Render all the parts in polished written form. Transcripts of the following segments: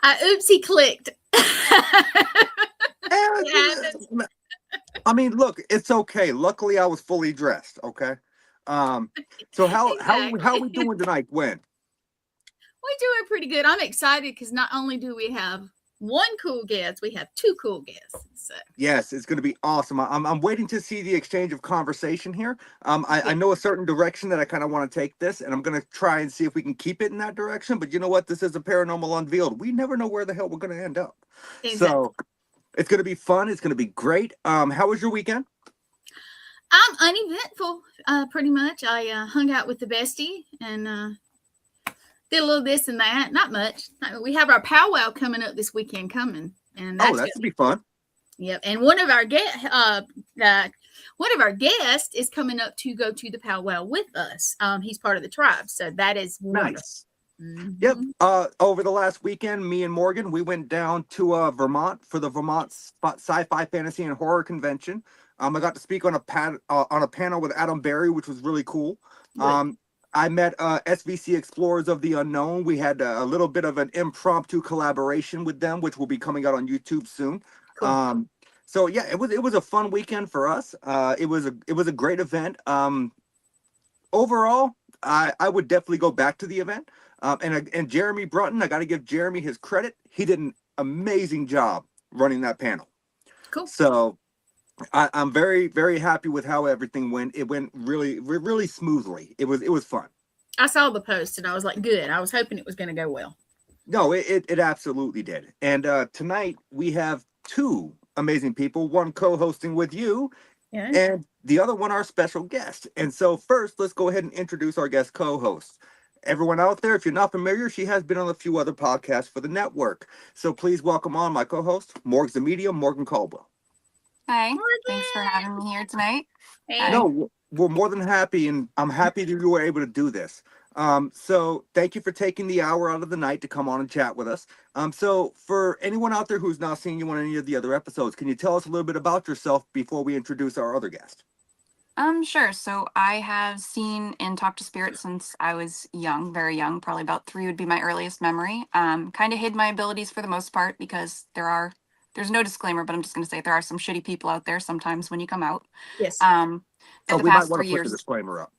I oopsie clicked. I mean, look, it's okay. Luckily, I was fully dressed. Okay. So how are we doing tonight, Gwen? We're doing pretty good. I'm excited because not only do we have one cool guest, we have two cool guests. So. Yes, it's going to be awesome. I'm waiting to see the exchange of conversation here. I know a certain direction that I kind of want to take this, and I'm going to try and see if we can keep it in that direction. But you know what? This is a Paranormal Unveiled. We never know where the hell we're going to end up. Exactly. So it's going to be fun. It's going to be great. How was your weekend? Uneventful, pretty much. I hung out with the bestie and did a little this and that. Not much. We have our powwow coming up this weekend and that's going to be fun. Yep, and one of our guests is coming up to go to the powwow with us. He's part of the tribe, so that is wonderful. Nice. Mm-hmm. Yep. Over the last weekend, me and Morgan, we went down to Vermont for the Vermont Sci-Fi, Fantasy, and Horror Convention. I got to speak on a panel with Adam Berry, which was really cool. I met SVC Explorers of the Unknown. We had a little bit of an impromptu collaboration with them, which will be coming out on YouTube soon. Cool. So yeah, it was a fun weekend for us. It was a great event. Overall, I would definitely go back to the event. And Jeremy Brunton, I got to give Jeremy his credit. He did an amazing job running that panel. Cool. So I'm very, very happy with how everything went. It went really, really smoothly. It was fun. I saw the post and I was like, good. I was hoping it was going to go well. No, it absolutely did. And tonight we have two amazing people, one co-hosting with you and the other one our special guest. And so first, let's go ahead and introduce our guest co-host. Everyone out there, if you're not familiar, she has been on a few other podcasts for the network. So please welcome on my co-host, Morgs the Medium, Morgan Caldwell. Hi, thanks for having me here tonight. Hey. No, we're more than happy, and I'm happy that you were able to do this. So thank you for taking the hour out of the night to come on and chat with us. So for anyone out there who's not seen you on any of the other episodes, can you tell us a little bit about yourself before we introduce our other guest? Sure. So I have seen and talked to spirits since I was young, very young, probably about 3 would be my earliest memory. Kind of hid my abilities for the most part because there's no disclaimer, but I'm just going to say there are some shitty people out there sometimes when you come out. Yes. For the we past might want 3 to put years. the disclaimer up.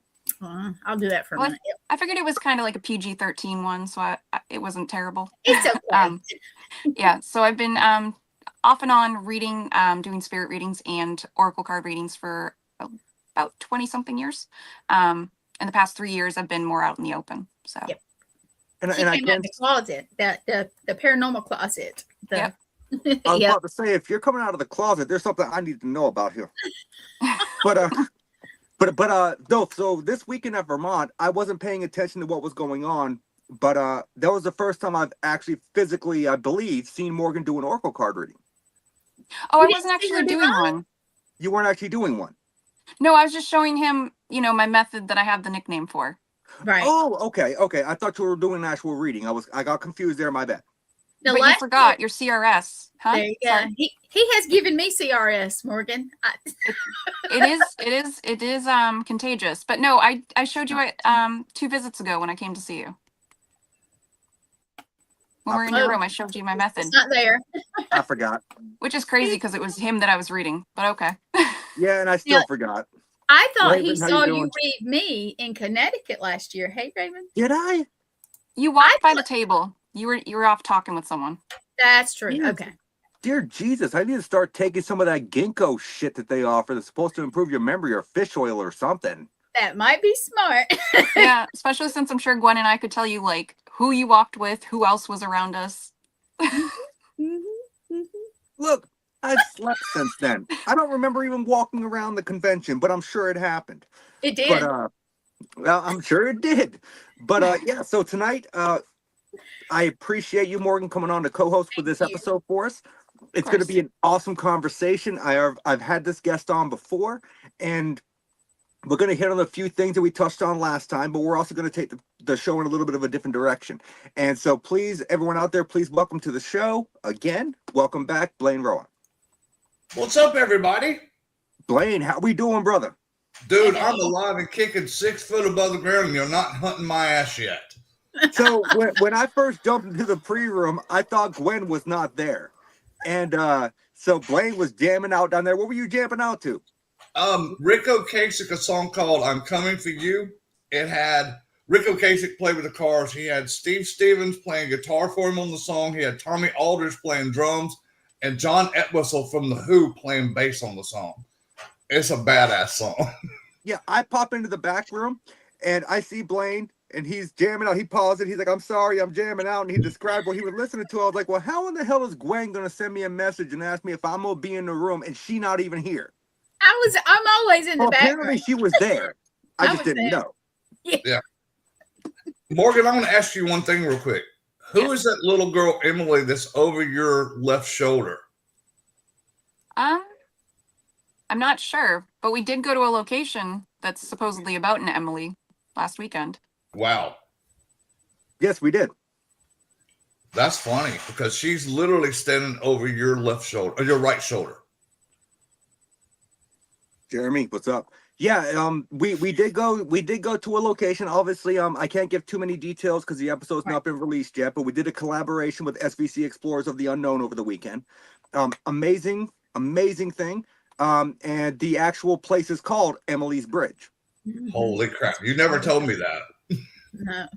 I'll do that for a minute. I figured it was kind of like a PG-13 one, so it wasn't terrible. It's okay. Yeah, so I've been off and on reading, doing spirit readings and oracle card readings for about 20-something years. In the past 3 years, I've been more out in the open. So. Yep. And I came out the closet, the paranormal closet. Yep. I was about to say, if you're coming out of the closet, there's something I need to know about here. No, so this weekend at Vermont, I wasn't paying attention to what was going on, but that was the first time I've actually physically, I believe, seen Morgan do an oracle card reading. Oh, I wasn't actually doing one. You weren't actually doing one? No, I was just showing him, my method that I have the nickname for. Right. Oh, okay. I thought you were doing an actual reading. I got confused there, my bad. But you forgot your CRS, huh? There you go. He has given me CRS, Morgan. It is contagious. But no, I showed you 2 visits ago when I came to see you. When we were in your room, I showed you my method. It's not there. I forgot. Which is crazy because it was him that I was reading, but okay. Yeah, and I still forgot. I thought Raven, he saw you read me in Connecticut last year. Hey, Raven. Did I? You walked by the table. You were off talking with someone. That's true. Yeah. Okay. Dear Jesus, I need to start taking some of that ginkgo shit that they offer that's supposed to improve your memory, or fish oil or something. That might be smart. Yeah, especially since I'm sure Gwen and I could tell you, like, who you walked with, who else was around us. Look, I've slept since then. I don't remember even walking around the convention, but I'm sure it happened. It did. But, well, I'm sure it did. But, yeah, so tonight, I appreciate you, Morgan, coming on to co-host for this episode for us. It's going to be an awesome conversation. I've had this guest on before, and we're going to hit on a few things that we touched on last time, but we're also going to take the show in a little bit of a different direction. And so please, everyone out there, please welcome to the show again. Welcome back, Blaine Rohan. What's up, everybody? Blaine, how we doing, brother? Dude, I'm alive and kicking 6 foot above the ground, and you're not hunting my ass yet. So when I first jumped into the pre-room, I thought Gwen was not there. And so Blaine was jamming out down there. What were you jamming out to? Rico Kasich, a song called I'm Coming For You. It had Rico Kasich play with the Cars. He had Steve Stevens playing guitar for him on the song. He had Tommy Aldridge playing drums and John Entwistle from The Who playing bass on the song. It's a badass song. Yeah, I pop into the back room and I see Blaine and he's jamming out. He paused it. He's like, I'm sorry, I'm jamming out. And he described what he was listening to. I was like, well, how in the hell is Gwen going to send me a message and ask me if I'm going to be in the room and she not even here? I'm always in the Well, background. apparently she was there. I just didn't know. Yeah. Morgan, I want to ask you one thing real quick. Who is that little girl, Emily, that's over your left shoulder? I'm not sure, but we did go to a location that's supposedly about an Emily last weekend. Wow. Yes, we did. That's funny because she's literally standing over your left shoulder, or your right shoulder. Jeremy, what's up? Yeah, we did go to a location. Obviously, I can't give too many details because the episode's not been released yet, but we did a collaboration with SVC Explorers of the Unknown over the weekend. Amazing thing. And the actual place is called Emily's Bridge. Holy crap. You never told me that. No.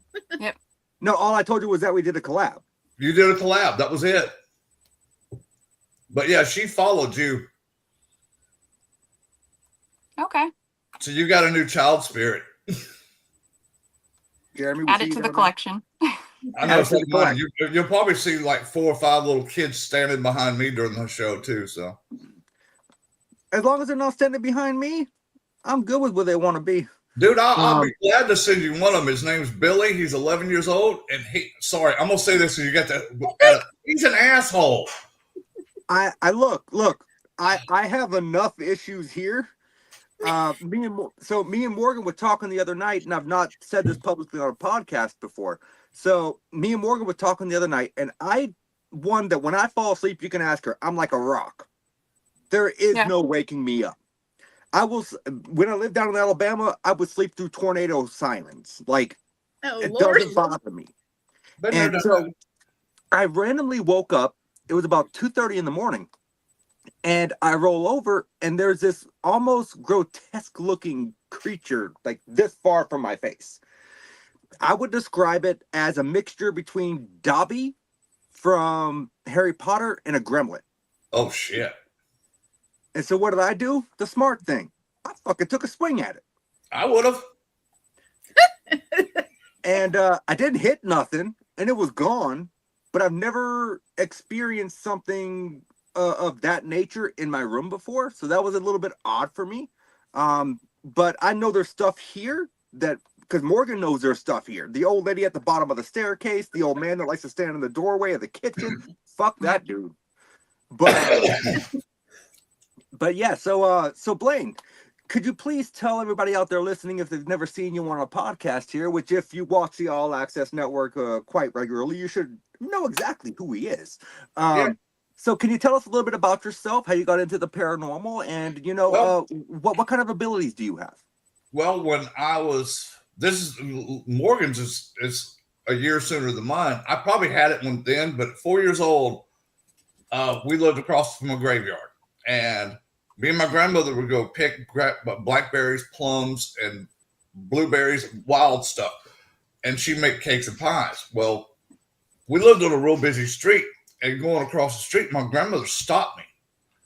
Yep. No, all I told you was that we did a collab. You did a collab. That was it. But yeah, she followed you. Okay. So you got a new child spirit. Jeremy, Add it to the collection. I know. It's like mine. You'll probably see like 4 or 5 little kids standing behind me during the show too. So as long as they're not standing behind me, I'm good with where they want to be. Dude, I'll be glad to send you one of them. His name's Billy. He's 11 years old. And I'm going to say this so you got that. He's an asshole. I look, I have enough issues here. Me and Morgan were talking the other night, and I've not said this publicly on a podcast before. So me and Morgan were talking the other night, and one that when I fall asleep, you can ask her, I'm like a rock. There is no waking me up. When I lived down in Alabama, I would sleep through tornado sirens. Like, it doesn't bother me. And so I randomly woke up. It was about 2:30 in the morning. And I roll over, and there's this almost grotesque looking creature, like this far from my face. I would describe it as a mixture between Dobby from Harry Potter and a gremlin. Oh, shit. And so what did I do? The smart thing. I fucking took a swing at it. I would have. And I didn't hit nothing, and it was gone. But I've never experienced something of that nature in my room before. So that was a little bit odd for me. But I know there's stuff here because Morgan knows there's stuff here. The old lady at the bottom of the staircase, the old man that likes to stand in the doorway of the kitchen. Fuck that dude. But yeah, so Blaine, could you please tell everybody out there listening, if they've never seen you on a podcast here, which if you watch the All Access Network quite regularly, you should know exactly who he is. So can you tell us a little bit about yourself, how you got into the paranormal, and what kind of abilities do you have? Well, when Morgan's is a year sooner than mine. I probably had it then, but at 4 years old, we lived across from a graveyard, and me and my grandmother would go pick blackberries, plums, and blueberries, wild stuff, and she'd make cakes and pies. Well, we lived on a real busy street, and going across the street, my grandmother stopped me.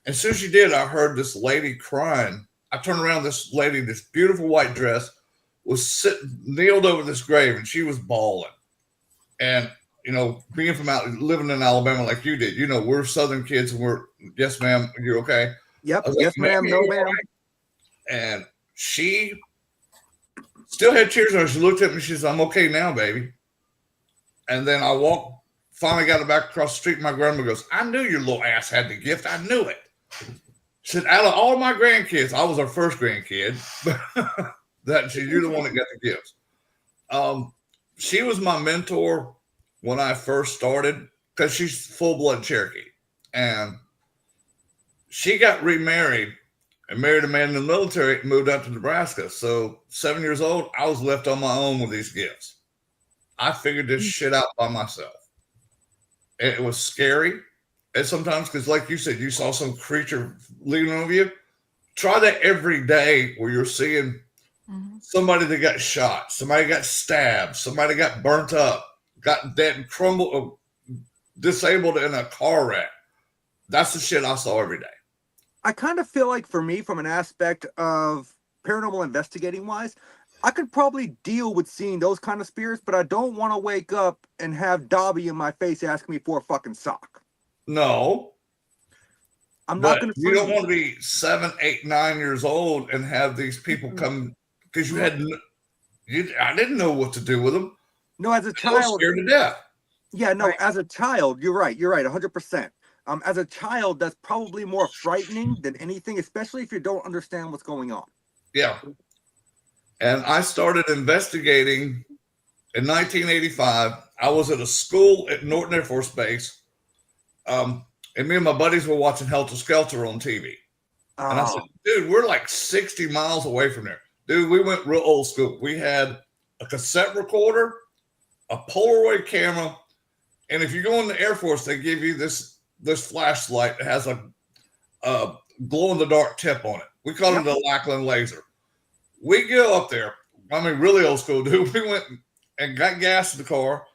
As soon as she did, I heard this lady crying. I turned around, this lady, this beautiful white dress, was kneeled over this grave, and she was bawling. And, being from living in Alabama like you did, we're Southern kids, and we're, yes, ma'am, you're okay? Yep, yes, ma'am, no, ma'am. And she still had tears on her. She looked at me, she said, I'm okay now, baby. And then I finally got back across the street, and my grandma goes, I knew your little ass had the gift. I knew it. She said, out of all my grandkids, I was her first grandkid. You're the one that got the gifts. She was my mentor when I first started, because she's full-blood Cherokee. And she got remarried and married a man in the military and moved out to Nebraska. So 7 years old, I was left on my own with these gifts. I figured this shit out by myself. It was scary. And sometimes, because like you said, you saw some creature leaning over you. Try that every day where you're seeing somebody that got shot, somebody got stabbed, somebody got burnt up, got dead and crumbled, disabled in a car wreck. That's the shit I saw every day. I kind of feel like for me, from an aspect of paranormal investigating wise, I could probably deal with seeing those kind of spirits, but I don't want to wake up and have Dobby in my face asking me for a fucking sock. No. I'm not going to. You don't want to be 7, 8, 9 years old and have these people come because you had. I didn't know what to do with them. No, as a I was child, scared to death. Yeah, no, Right. as a child, you're right, 100%. As a child, that's probably more frightening than anything, especially if you don't understand what's going on. Yeah. And I started investigating in 1985. I was at a school at Norton Air Force Base. And me and my buddies were watching Helter Skelter on TV. And I said, dude, we're like 60 miles away from there. Dude, we went real old school. We had a cassette recorder, a Polaroid camera, and if you go in the Air Force, they give you this flashlight that has a glow-in-the-dark tip on it. We call it the Lackland laser. We go up there. I mean, really old school, dude. We went and got gas in the car,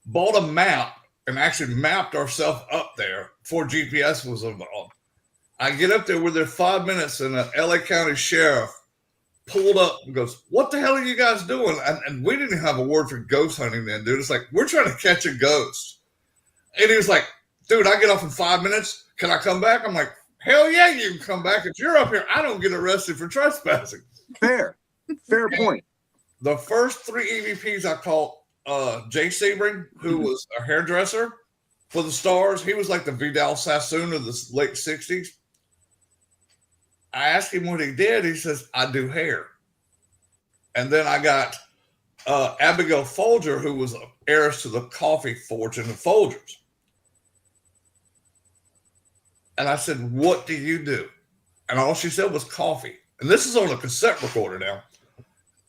bought a map, and actually mapped ourselves up there before GPS was involved. I get up there, we're there 5 minutes, and an LA County sheriff pulled up and goes, "What the hell are you guys doing?" And we didn't have a word for ghost hunting then, dude. It's like, we're trying to catch a ghost. And he was like, "Dude, I get off in 5 minutes. Can I come back?" I'm like, "Hell yeah, you can come back. If you're up here, I don't get arrested for trespassing." Fair point. The first 3 EVPs I called Jay Sebring, who was a hairdresser for the Stars. He was like the Vidal Sassoon of the late 60s. I asked him what he did. He says, "I do hair." And then I got Abigail Folger, who was an heiress to the coffee fortune of Folgers. And I said, "What do you do?" And all she said was coffee. And this is on a cassette recorder now.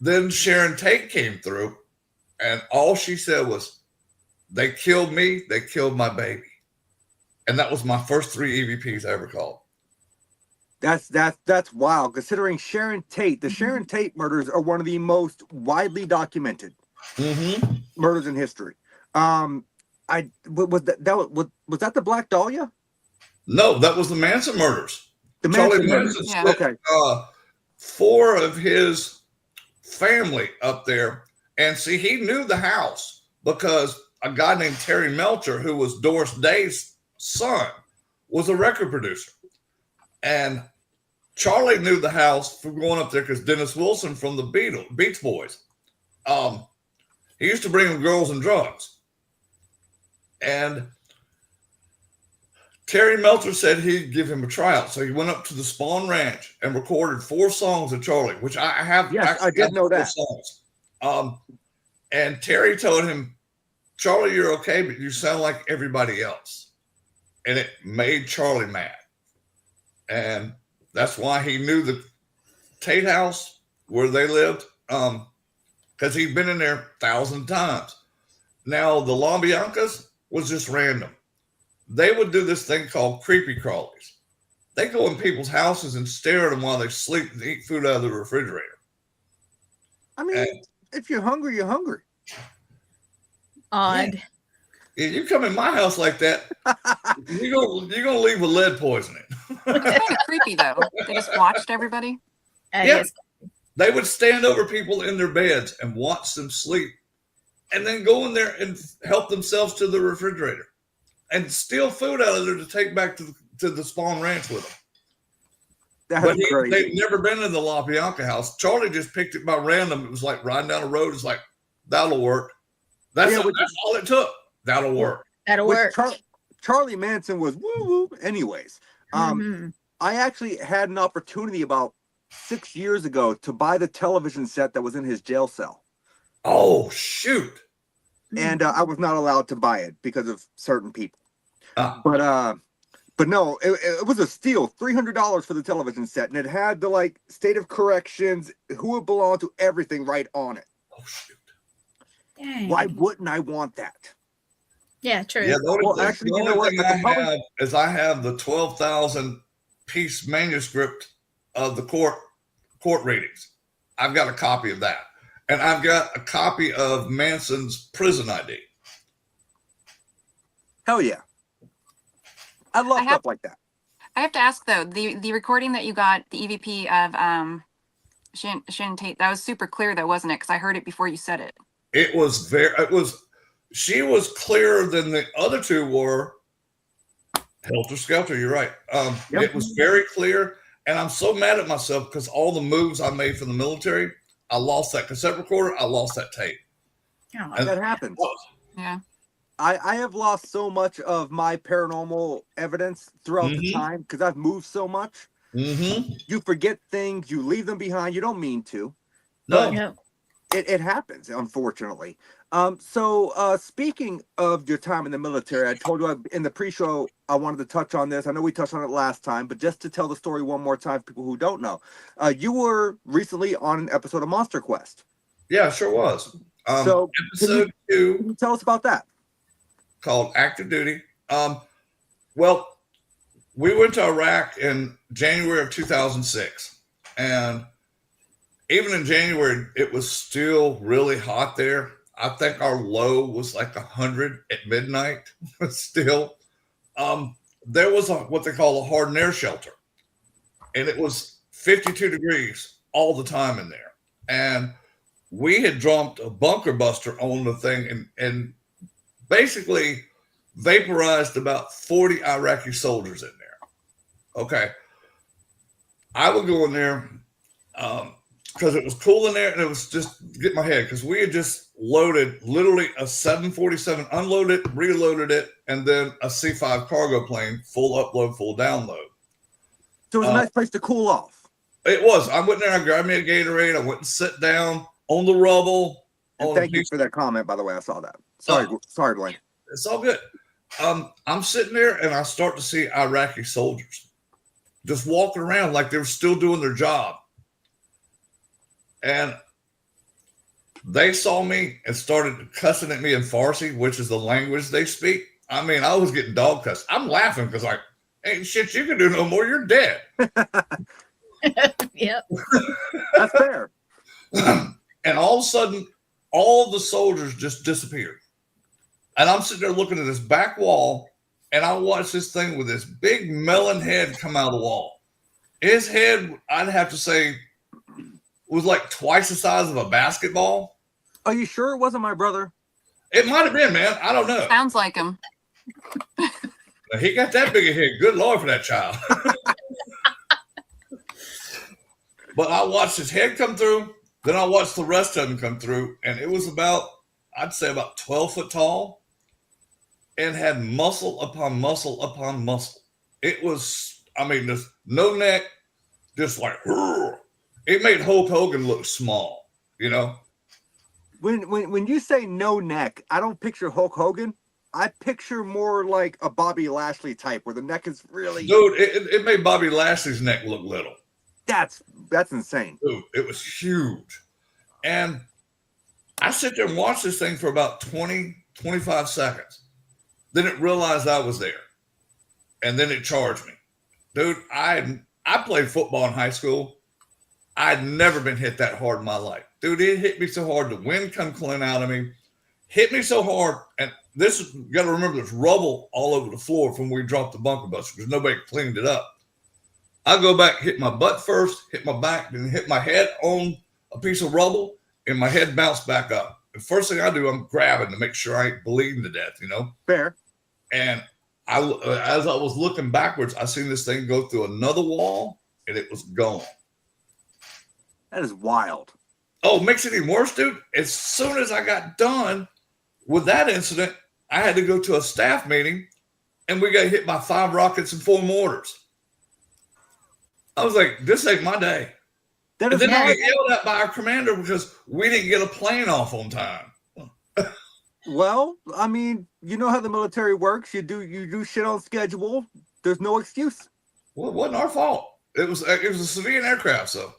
Then Sharon Tate came through, and all she said was, "They killed me. They killed my baby." And that was my first 3 EVPs I ever called. That's wild. Considering Sharon Tate, the Sharon Tate murders are one of the most widely documented murders in history. Was that the Black Dahlia? No, that was the Manson murders. The Charlie Manson Manson murders. split, Okay. 4 of his family up there. And see, he knew the house because a guy named Terry Melcher, who was Doris Day's son, was a record producer. And Charlie knew the house from going up there because Dennis Wilson from the Beach Boys. He used to bring them girls and drugs. And Terry Melcher said he'd give him a tryout. So he went up to the Spawn Ranch and recorded 4 songs of Charlie, which I have. Yes, I did know that. Songs. And Terry told him, "Charlie, you're okay, but you sound like everybody else." And it made Charlie mad. And that's why he knew the Tate house where they lived, because he'd been in there 1,000 times. Now, the LaBiancas was just random. They would do this thing called creepy crawlies. They go in people's houses and stare at them while they sleep and eat food out of the refrigerator. I mean, if you're hungry, you're hungry. Odd. Yeah, you come in my house like that, you're gonna leave with lead poisoning. It's kind of creepy though. They just watched everybody. Yeah. They would stand over people in their beds and watch them sleep, and then go in there and help themselves to the refrigerator and steal food out of there to take back to the Spawn Ranch with them. That's crazy. They've never been in the LaBianca house. Charlie just picked it by random. It was like riding down the road. It's like, that'll work. That's all it took. That'll work. That'll work. Charlie Manson was woo-woo anyways. I actually had an opportunity about 6 years ago to buy the television set that was in his jail cell. Oh, shoot. And I was not allowed to buy it because of certain people. But no, it was a steal. $300 for the television set. And it had the like state of corrections, who it belonged to, everything right on it. Oh, shoot. Dang. Why wouldn't I want that? Yeah, true. Yeah, the only Well, thing, actually, the you know only what? thing But I the public- have is I have the 12,000 piece manuscript of the court readings. I've got a copy of that, and I've got a copy of Manson's prison ID. Hell yeah. I love I have- stuff like that. I have to ask though, the recording that you got, the EVP of Shannon Tate, that was super clear though, wasn't it? Because I heard it before you said it. She was clearer than the other two were. Helter Skelter, you're right. Yep. It was very clear, and I'm so mad at myself because all the moves I made for the military, I lost that cassette recorder, I lost that tape. Oh, And- That happens. Yeah. I have lost so much of my paranormal evidence throughout the Mhm. time because I've moved so much. Mm-hmm. You forget things, you leave them behind. You don't mean to. No, yep. It happens, unfortunately. So speaking of your time in the military, I told you in the pre-show I wanted to touch on this. I know we touched on it last time, but just to tell the story one more time for people who don't know, you were recently on an episode of Monster Quest. yeah, sure was. So Episode 2 can you tell us about that? called Active Duty. Well, we went to Iraq in January of 2006, and even in January, it was still really hot there. I think our low was like 100 at midnight. Still, there was what they call a hardened air shelter, and it was 52 degrees all the time in there. And we had dropped a bunker buster on the thing, and basically vaporized about 40 Iraqi soldiers in there. Okay, I would go in there. Because it was cool in there, and it was just get my head, because we had just loaded literally a 747, unloaded, reloaded it, and then a C5 cargo plane, full upload, full download. So it was a nice place to cool off. It was. I went there, I grabbed me a Gatorade, I went and sit down on the rubble. And thank you for that comment, by the way. I saw that. Sorry, Blaine. It's all good. I'm sitting there, and I start to see Iraqi soldiers just walking around like they were still doing their job. And they saw me and started cussing at me in Farsi, which is the language they speak. I mean, I was getting dog cussed. I'm laughing because like, ain't shit you can do no more. You're dead. Yep. That's fair. And all of a sudden, all the soldiers just disappeared. And I'm sitting there looking at this back wall, and I watch this thing with this big melon head come out of the wall. His head, I'd have to say, was like twice the size of a basketball. Are you sure it wasn't my brother? It might have been, man. I don't know. Sounds like him. He got that big a head. Good Lord for that child. But I watched his head come through. Then I watched the rest of them come through. And it was about, I'd say about 12 foot tall. And had muscle upon muscle upon muscle. It was, I mean, there's no neck. Just like, it made Hulk Hogan look small, you know? When you say no neck, I don't picture Hulk Hogan. I picture more like a Bobby Lashley type where the neck is really... Dude, it made Bobby Lashley's neck look little. That's insane. Dude, it was huge. And I sit there and watch this thing for about 20, 25 seconds. Then it realized I was there. And then it charged me. Dude, I played football in high school. I'd never been hit that hard in my life. Dude, it hit me so hard. The wind come clean out of me. Hit me so hard. And this is, you got to remember, there's rubble all over the floor from where we dropped the bunker buster because nobody cleaned it up. I go back, hit my butt first, hit my back, then hit my head on a piece of rubble, and my head bounced back up. The first thing I do, I'm grabbing to make sure I ain't bleeding to death, you know? Fair. And as I was looking backwards, I seen this thing go through another wall, and it was gone. That is wild. Oh, makes it even worse, dude. As soon as I got done with that incident, I had to go to a staff meeting, and we got hit by 5 rockets and 4 mortars. I was like, this ain't my day. That And is then I not, get yelled at by our commander because we didn't get a plane off on time. well, I mean, you know how the military works. You do shit on schedule. There's no excuse. Well, it wasn't our fault. It was a civilian aircraft, so.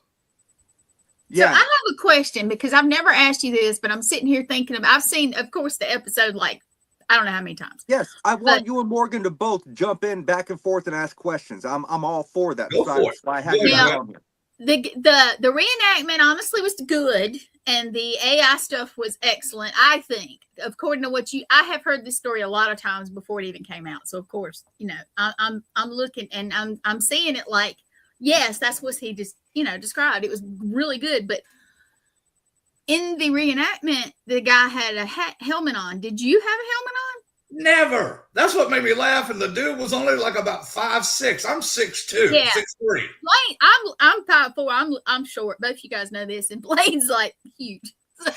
So I Yeah. have a question because I've never asked you this, but I'm sitting here thinking of. I've seen, of course, the episode like I don't know how many times. Yes, I want But- you and Morgan to both jump in back and forth and ask questions. I'm all for that. Go for it. So I have Go you ahead. on here. The reenactment honestly was good, and the AI stuff was excellent. I think, according to what I have heard this story a lot of times before it even came out. So of course, I'm looking and I'm seeing it like, yes, that's what he just described. It was really good, but in the reenactment, the guy had a helmet on. Did you have a helmet on? Never. That's what made me laugh. And the dude was only like about 5'6". I'm 6'2", Yeah. 6'3". Blaine, I'm 5'4". I'm short. Both you guys know this, and Blaine's like huge.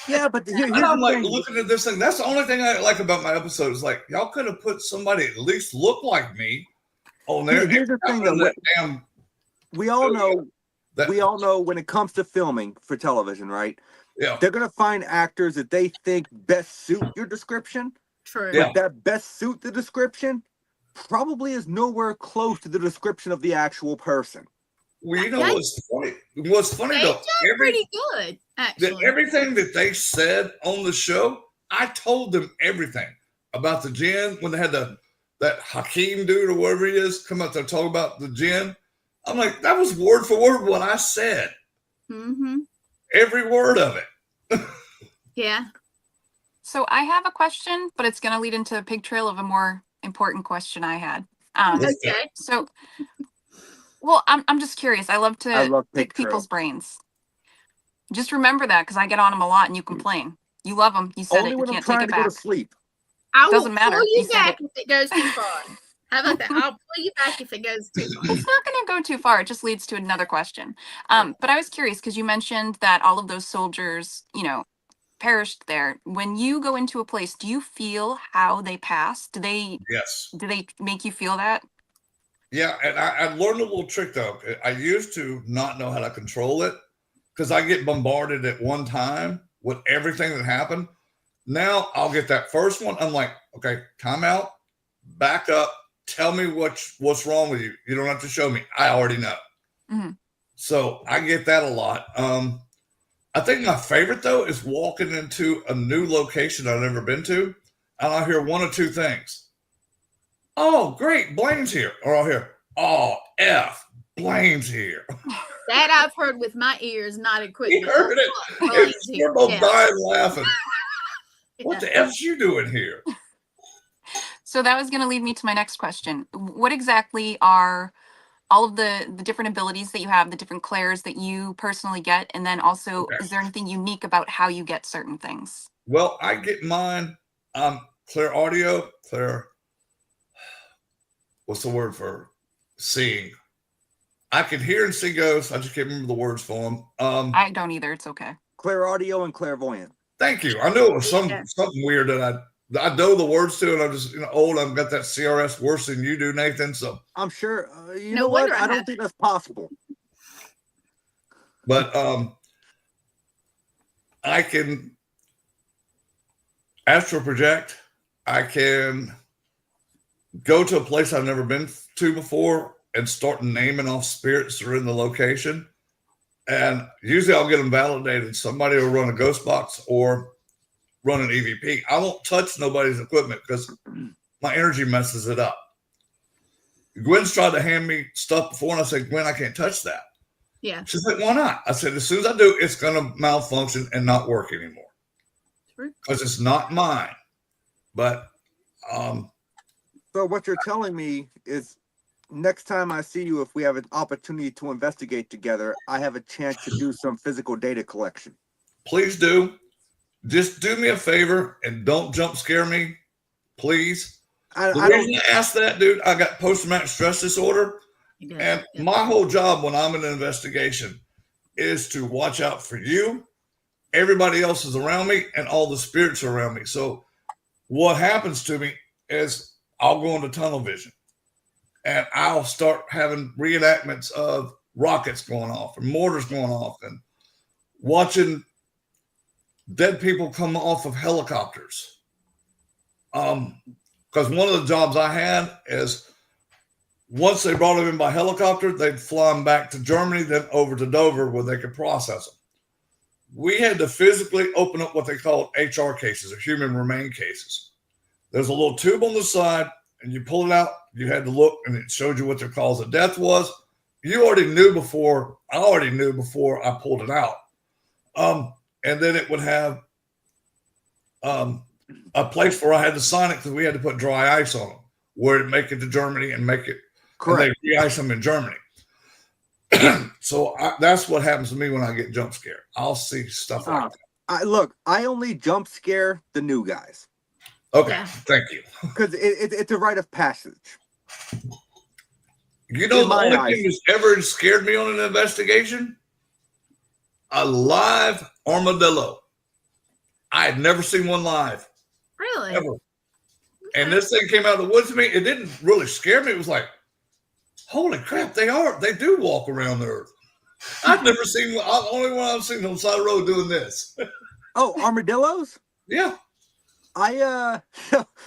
Yeah, but here's And I'm the like thing. looking at this thing. That's the only thing I like about my episode is like y'all could have put somebody at least look like me on there. Here's the thing, though. That damn, We all know. that, We all know when it comes to filming for television, right? yeah. They're gonna find actors that they think best suit your description. True. Yeah. But that best suit the description probably is nowhere close to the description of the actual person. Well, you know what's funny? What's funny They though? did pretty good, actually. Everything that they said on the show, I told them everything about the gin when they had that Hakeem dude or whatever he is come out there talk about the gin. I'm like, that was word for word what I said. Mm-hmm. Every word of it. Yeah. So I have a question, but it's going to lead into a pig trail of a more important question I had. Okay. So, well, I'm just curious. I love pig pick people's brains. Just remember that because I get on them a lot and you complain. You love them. You said Only it. You when I'm can't take trying it to go back. to sleep. I Doesn't will matter. pull you You said back if it goes too far. How about that? I'll pull you back if it goes too far. It's not going to go too far. It just leads to another question. But I was curious because you mentioned that all of those soldiers, perished there. When you go into a place, do you feel how they pass? Do they make you feel that? Yeah, and I learned a little trick though. I used to not know how to control it because I get bombarded at one time with everything that happened. Now I'll get that first one. I'm like, okay, time out, back up, tell me what's wrong with you. You don't have to show me. I already know. Mm-hmm. So I get that a lot. I think my favorite though is walking into a new location I've never been to, and I'll hear one or two things. Oh, great, Blaine's here. Or I'll hear, oh, Blaine's here. That I've heard with my ears, not equipped. You heard it. Blaine's here. We're both Yeah. dying laughing. What Yeah. the F's you doing here? So that was going to lead me to my next question. What exactly are all of the different abilities that you have, the different clairs that you personally get? And then also, Okay. is there anything unique about how you get certain things? Well, I get mine. Clear audio, what's the word for seeing? I can hear and see ghosts. I just can't remember the words for them. I don't either. It's okay. Clear audio and clairvoyant. Thank you. I knew it was Yeah. something weird that I know the words to, and I'm just old. I've got that CRS worse than you do, Nathan. So, I'm sure. You No know what? wonder I I don't have- think that's possible. but I can astral project. I can go to a place I've never been to before and start naming off spirits that are in the location. And usually I'll get them validated. Somebody will run a ghost box or run an EVP. I won't touch nobody's equipment because my energy messes it up. Gwen's tried to hand me stuff before, and I said, Gwen, I can't touch that. Yeah. She's like, why not? I said, as soon as I do, it's going to malfunction and not work anymore. True. Because it's not mine. But So what you're telling me is next time I see you, if we have an opportunity to investigate together, I have a chance to do some physical data collection. please do. Just do me a favor and don't jump scare me, please. I The don't. reason I asked that, dude, I got post-traumatic stress disorder. He does. And Yeah. my whole job when I'm in an investigation is to watch out for you, everybody else is around me, and all the spirits are around me. So what happens to me is I'll go into tunnel vision and I'll start having reenactments of rockets going off and mortars going off and watching dead people come off of helicopters. Because one of the jobs I had is once they brought them in by helicopter, they'd fly them back to Germany, then over to Dover where they could process them. we had to physically open up what they call HR cases or human remain cases. There's a little tube on the side, and you pull it out. You had to look, and it showed you what their cause of death was. You already knew before. I already knew before I pulled it out. And then it would have a place where I had to sign it because we had to put dry ice on them, where to make it to Germany and make it. Correct. And they re-ice them in Germany. So that's what happens to me when I get jump scared. I'll see stuff like that. I only jump scare the new guys. Okay, yeah. Thank you. Because it's a rite of passage. You know, the only thing that's ever scared me on an investigation? A live armadillo. I had never seen one live. Really? Ever. Okay. And this thing came out of the woods to me. It didn't really scare me. It was like, holy crap, they do walk around the earth. I've never seen one. The only one I've seen on the side of the road doing this. Oh, armadillos? Yeah.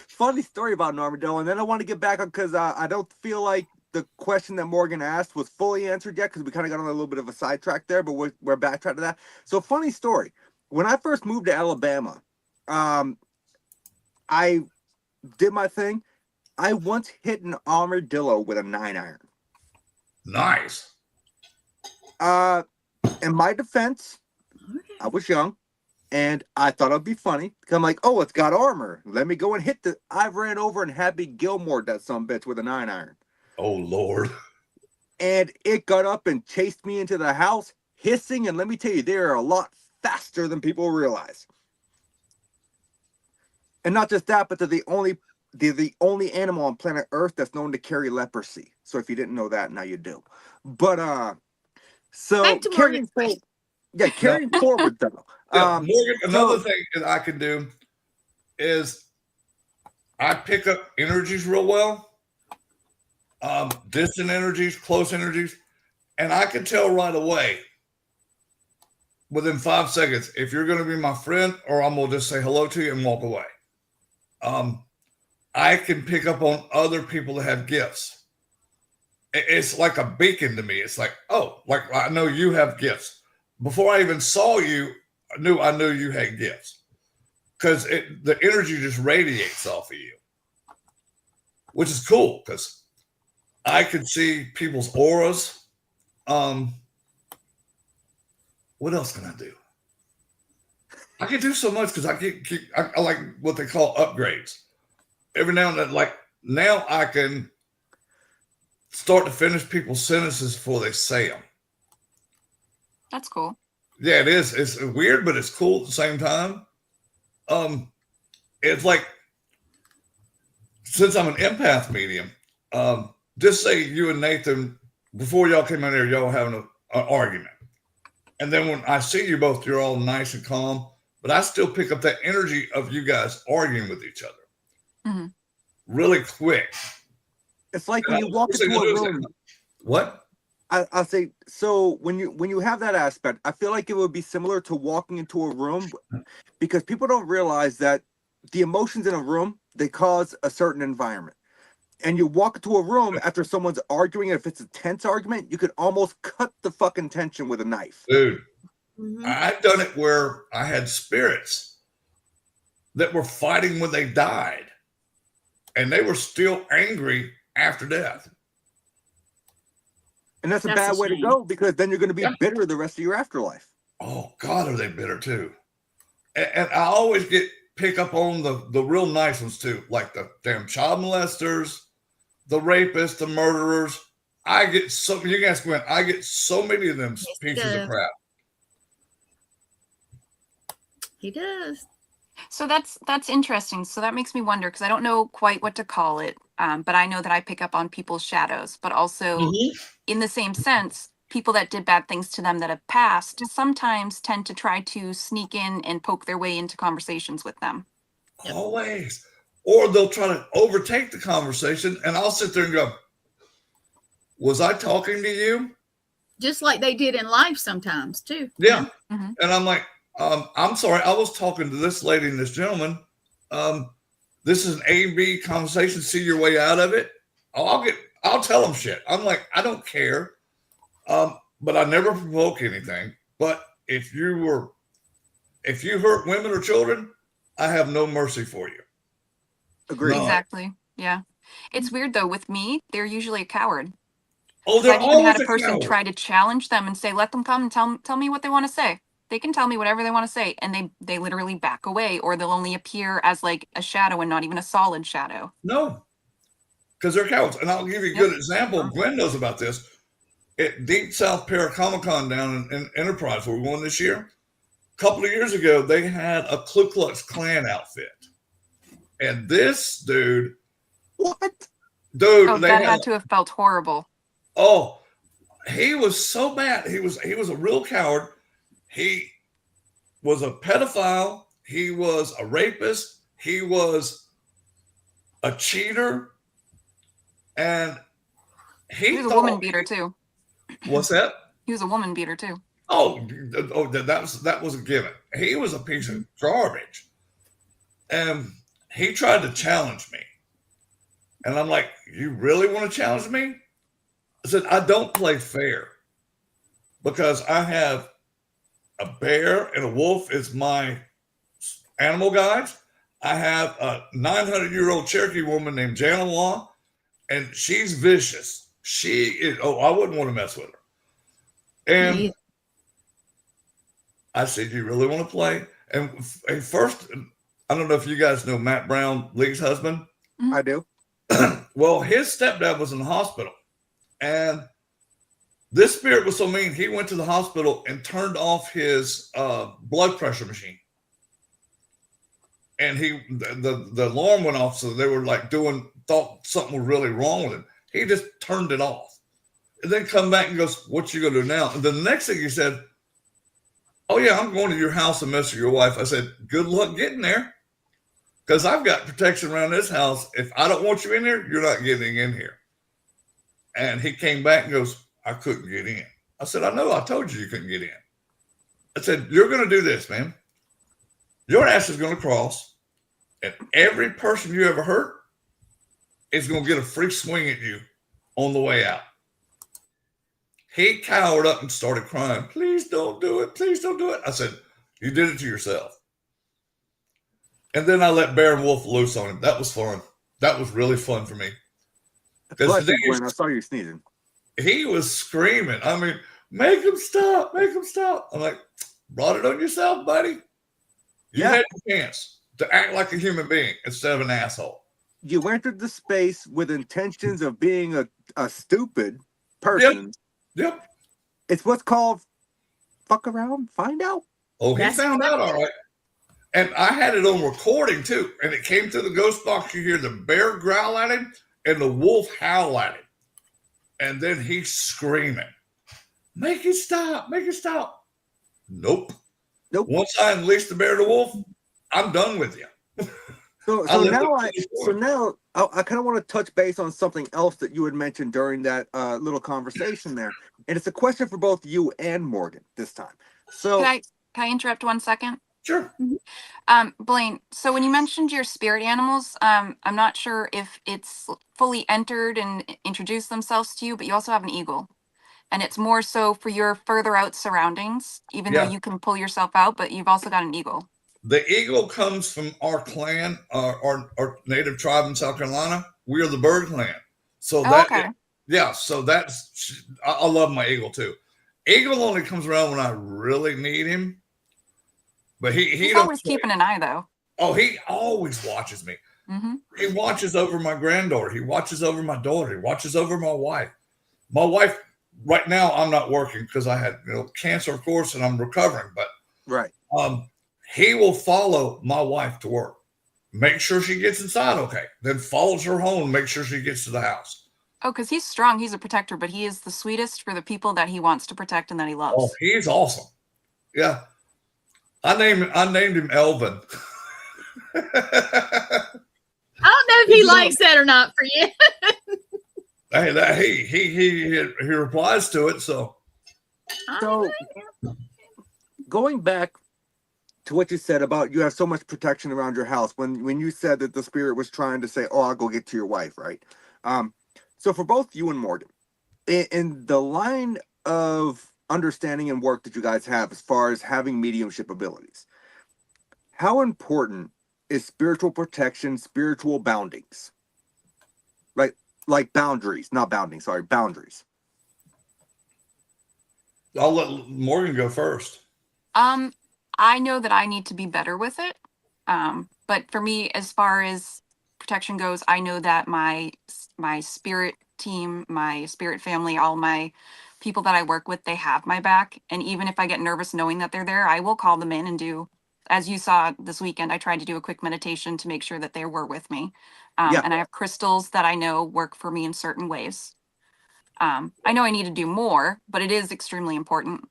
Funny story about an armadillo. And then I want to get back on because I don't feel like the question that Morgan asked was fully answered yet because we kind of got on a little bit of a sidetrack there, but we're backtracked to that. So funny story. When I first moved to Alabama, I did my thing. I once hit an armadillo with a 9-iron. Nice. In my defense, I was young and I thought it'd be funny. I'm like, oh, it's got armor. Let me go and hit the. I ran over and Happy Gilmore that sumbitch with a 9-iron. Oh, Lord. And it got up and chased me into the house, hissing. And let me tell you, they are a lot faster than people realize. And not just that, but they're the only animal on planet Earth that's known to carry leprosy. So if you didn't know that, now you do. But so carrying forward, though. Morgan, another thing that I can do is I pick up energies real well. Distant energies, close energies, and I can tell right away within 5 seconds if you're going to be my friend or I'm going to just say hello to you and walk away. I can pick up on other people that have gifts. It's like a beacon to me. It's like, oh, like I know you have gifts. Before I even saw you, I knew you had gifts because the energy just radiates off of you, which is cool because I can see people's auras. What else can I do? I can do so much because I like what they call upgrades. Every now and then, like now I can start to finish people's sentences before they say them. That's cool. Yeah, it is. It's weird, but it's cool at the same time. It's like, since I'm an empath medium, just say you and Nathan, before y'all came in here, y'all were having an argument. And then when I see you both, you're all nice and calm, but I still pick up that energy of you guys arguing with each other really quick. It's like when you walk into a room. What? I'll say, so when you have that aspect, I feel like it would be similar to walking into a room because people don't realize that the emotions in a room, they cause a certain environment. And you walk into a room after someone's arguing, and if it's a tense argument, you could almost cut the fucking tension with a knife. Dude, I've done it where I had spirits that were fighting when they died, and they were still angry after death. And that's a bad way to go because then you're going to be bitter the rest of your afterlife. Oh, God, are they bitter too? And I always pick up on the real nice ones too, like the damn child molesters, the rapists, the murderers. I get so, you guys went, I get so many of them pieces of crap. He does. So that's interesting. So that makes me wonder because I don't know quite what to call it, but I know that I pick up on people's shadows. But also, in the same sense, people that did bad things to them that have passed sometimes tend to try to sneak in and poke their way into conversations with them. Always. Or they'll try to overtake the conversation, and I'll sit there and go, was I talking to you? Just like they did in life sometimes, too. Yeah. And I'm like, I'm sorry, I was talking to this lady and this gentleman. This is an A-B conversation. See your way out of it. I'll tell them shit. I'm like, I don't care. But I never provoke anything. But if you were if you hurt women or children, I have no mercy for you. Agreed. No. Exactly. Yeah. It's weird though. With me, they're usually a coward. Oh, 'Cause they're I've even had always a person coward. try to challenge them and say, "Let them come and tell me what they want to say. They can tell me whatever they want to say," and they literally back away, or they'll only appear as like a shadow and not even a solid shadow. No, because they're cowards. And I'll give you a good example. Gwen knows about this. At Deep South Paracomic-Con down in Enterprise, where we're going this year, a couple of years ago, they had a Ku Klux Klan outfit. And this dude, What? dude, Oh, they that had, had to have felt horrible. oh, he was so bad. He was a real coward. He was a pedophile. He was a rapist. He was a cheater. And He was a woman beater too. What's that? He was a woman beater too. Oh, that was a given. He was a piece of garbage. And he tried to challenge me. And I'm like, you really want to challenge me? I said, I don't play fair because I have a bear and a wolf as my animal guides. I have a 900-year-old Cherokee woman named Jana Law, and she's vicious. She is, I wouldn't want to mess with her. And Yeah. I said, you really want to play? And first, I don't know if you guys know Matt Brown, Lee's husband. I do. Well, his stepdad was in the hospital, and this spirit was so mean, he went to the hospital and turned off his blood pressure machine. And the alarm went off, so they were like thought something was really wrong with him. He just turned it off. And then come back and goes, what you gonna do now? And the next thing he said, oh yeah, I'm going to your house and mess with your wife. I said, good luck getting there. Because I've got protection around this house. If I don't want you in here, you're not getting in here. And he came back and goes, I couldn't get in. I said, I know, I told you couldn't get in. I said, you're going to do this, man. Your ass is going to cross, and every person you ever hurt is going to get a free swing at you on the way out. He cowered up and started crying. Please don't do it. Please don't do it. I said, you did it to yourself. And then I let Bear and Wolf loose on him. That was fun. That was really fun for me. Bless you, Gwen. I saw you sneezing. He was screaming. I mean, make him stop. Make him stop. I'm like, brought it on yourself, buddy. You had a chance to act like a human being instead of an asshole. You entered the space with intentions of being a stupid person. Yep. It's what's called fuck around, find out. Oh, he found out all right. And I had it on recording too. And it came through the ghost box. You hear the bear growl at him and the wolf howl at him. And then he's screaming, make it stop, make it stop. Nope. Once I unleash the bear and the wolf, I'm done with you. So now I kind of want to touch base on something else that you had mentioned during that little conversation there. And it's a question for both you and Morgan this time. So Can I interrupt 1 second? Sure. Blaine, so when you mentioned your spirit animals, I'm not sure if it's fully entered and introduced themselves to you, but you also have an eagle. And it's more so for your further out surroundings, even though you can pull yourself out, but you've also got an eagle. The eagle comes from our clan, our native tribe in South Carolina. We are the bird clan. So so that's, I love my eagle too. Eagle only comes around when I really need him. But he's always keeping an eye though. Oh, he always watches me. Mm-hmm. He watches over my granddaughter. He watches over my daughter. He watches over my wife. My wife, right now, I'm not working because I had cancer, of course, and I'm recovering. But he will follow my wife to work, make sure she gets inside okay, then follows her home, make sure she gets to the house. Oh, because he's strong. He's a protector, but he is the sweetest for the people that he wants to protect and that he loves. Oh, he's awesome. Yeah. I named him Elvin. I don't know if he likes that or not for you. Hey, he replies to it. So going back to what you said about you have so much protection around your house, when you said that the spirit was trying to say, "Oh, I'll go get to your wife," right? So for both you and Morgan, in the line of understanding and work that you guys have as far as having mediumship abilities, how important is spiritual protection, spiritual boundings? Like boundaries, not boundings, sorry, boundaries. I'll let Morgan go first. I know that I need to be better with it. But for me, as far as protection goes, I know that my spirit team, my spirit family, all my people that I work with, they have my back. And even if I get nervous knowing that they're there, I will call them in and do, as you saw this weekend, I tried to do a quick meditation to make sure that they were with me. Yeah. And I have crystals that I know work for me in certain ways. I know I need to do more, but it is extremely important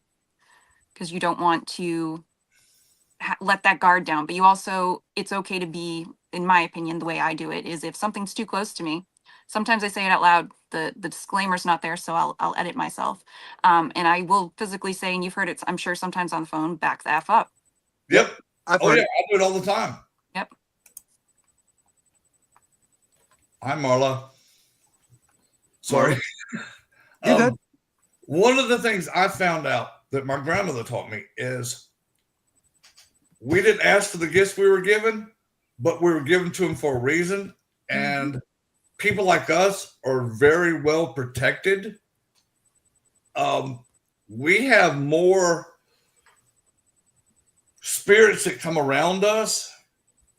because you don't want to let that guard down. But you also, it's okay to be, in my opinion, the way I do it is if something's too close to me, sometimes I say it out loud. The disclaimer's not there, so I'll edit myself. And I will physically say, and you've heard it, I'm sure sometimes on the phone, back the F up. Yep. I've Oh heard yeah, it. I do it all the time. Yep. Hi, Marla. Sorry. You good? One of the things I found out that my grandmother taught me is we didn't ask for the gifts we were given, but we were given to them for a reason. And people like us are very well protected. We have more spirits that come around us.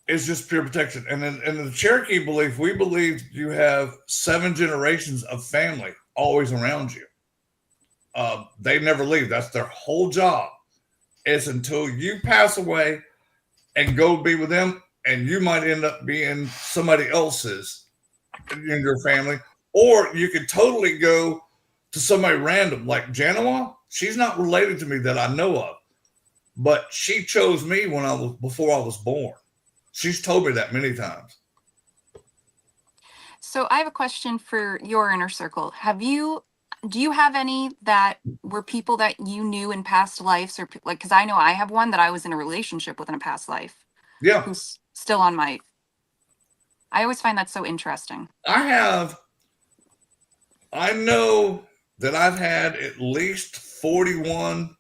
It's just pure protection. And in the Cherokee belief, we believe you have 7 generations of family always around you. They never leave. That's their whole job. It's until you pass away and go be with them, and you might end up being somebody else's in your family. Or you could totally go to somebody random, like Janawa. She's not related to me that I know of, but she chose me before I was born. She's told me that many times. So I have a question for your inner circle. Do you have any that were people that you knew in past lives, or like, because I know I have one that I was in a relationship with in a past life. Yeah. Who's still on my, I always find that so interesting. I know that I've had at least 41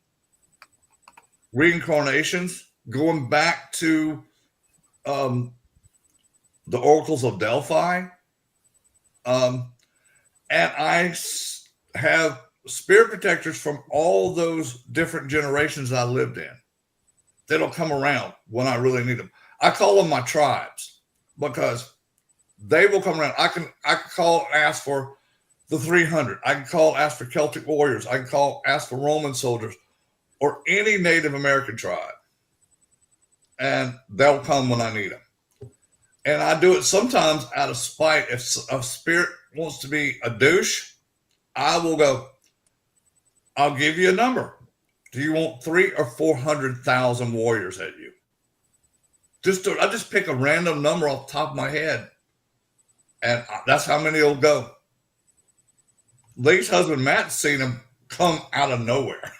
reincarnations going back to the oracles of Delphi. And I have spirit protectors from all those different generations I lived in that'll come around when I really need them. I call them my tribes because they will come around. I can call and ask for the 300. I can call, ask for Celtic warriors. I can ask for Roman soldiers or any Native American tribe. And they'll come when I need them. And I do it sometimes out of spite. If a spirit wants to be a douche, I will go, I'll give you a number. Do you want 300,000 or 400,000 warriors at you? I just pick a random number off the top of my head. And that's how many will go. Lee's husband, Matt's seen them come out of nowhere.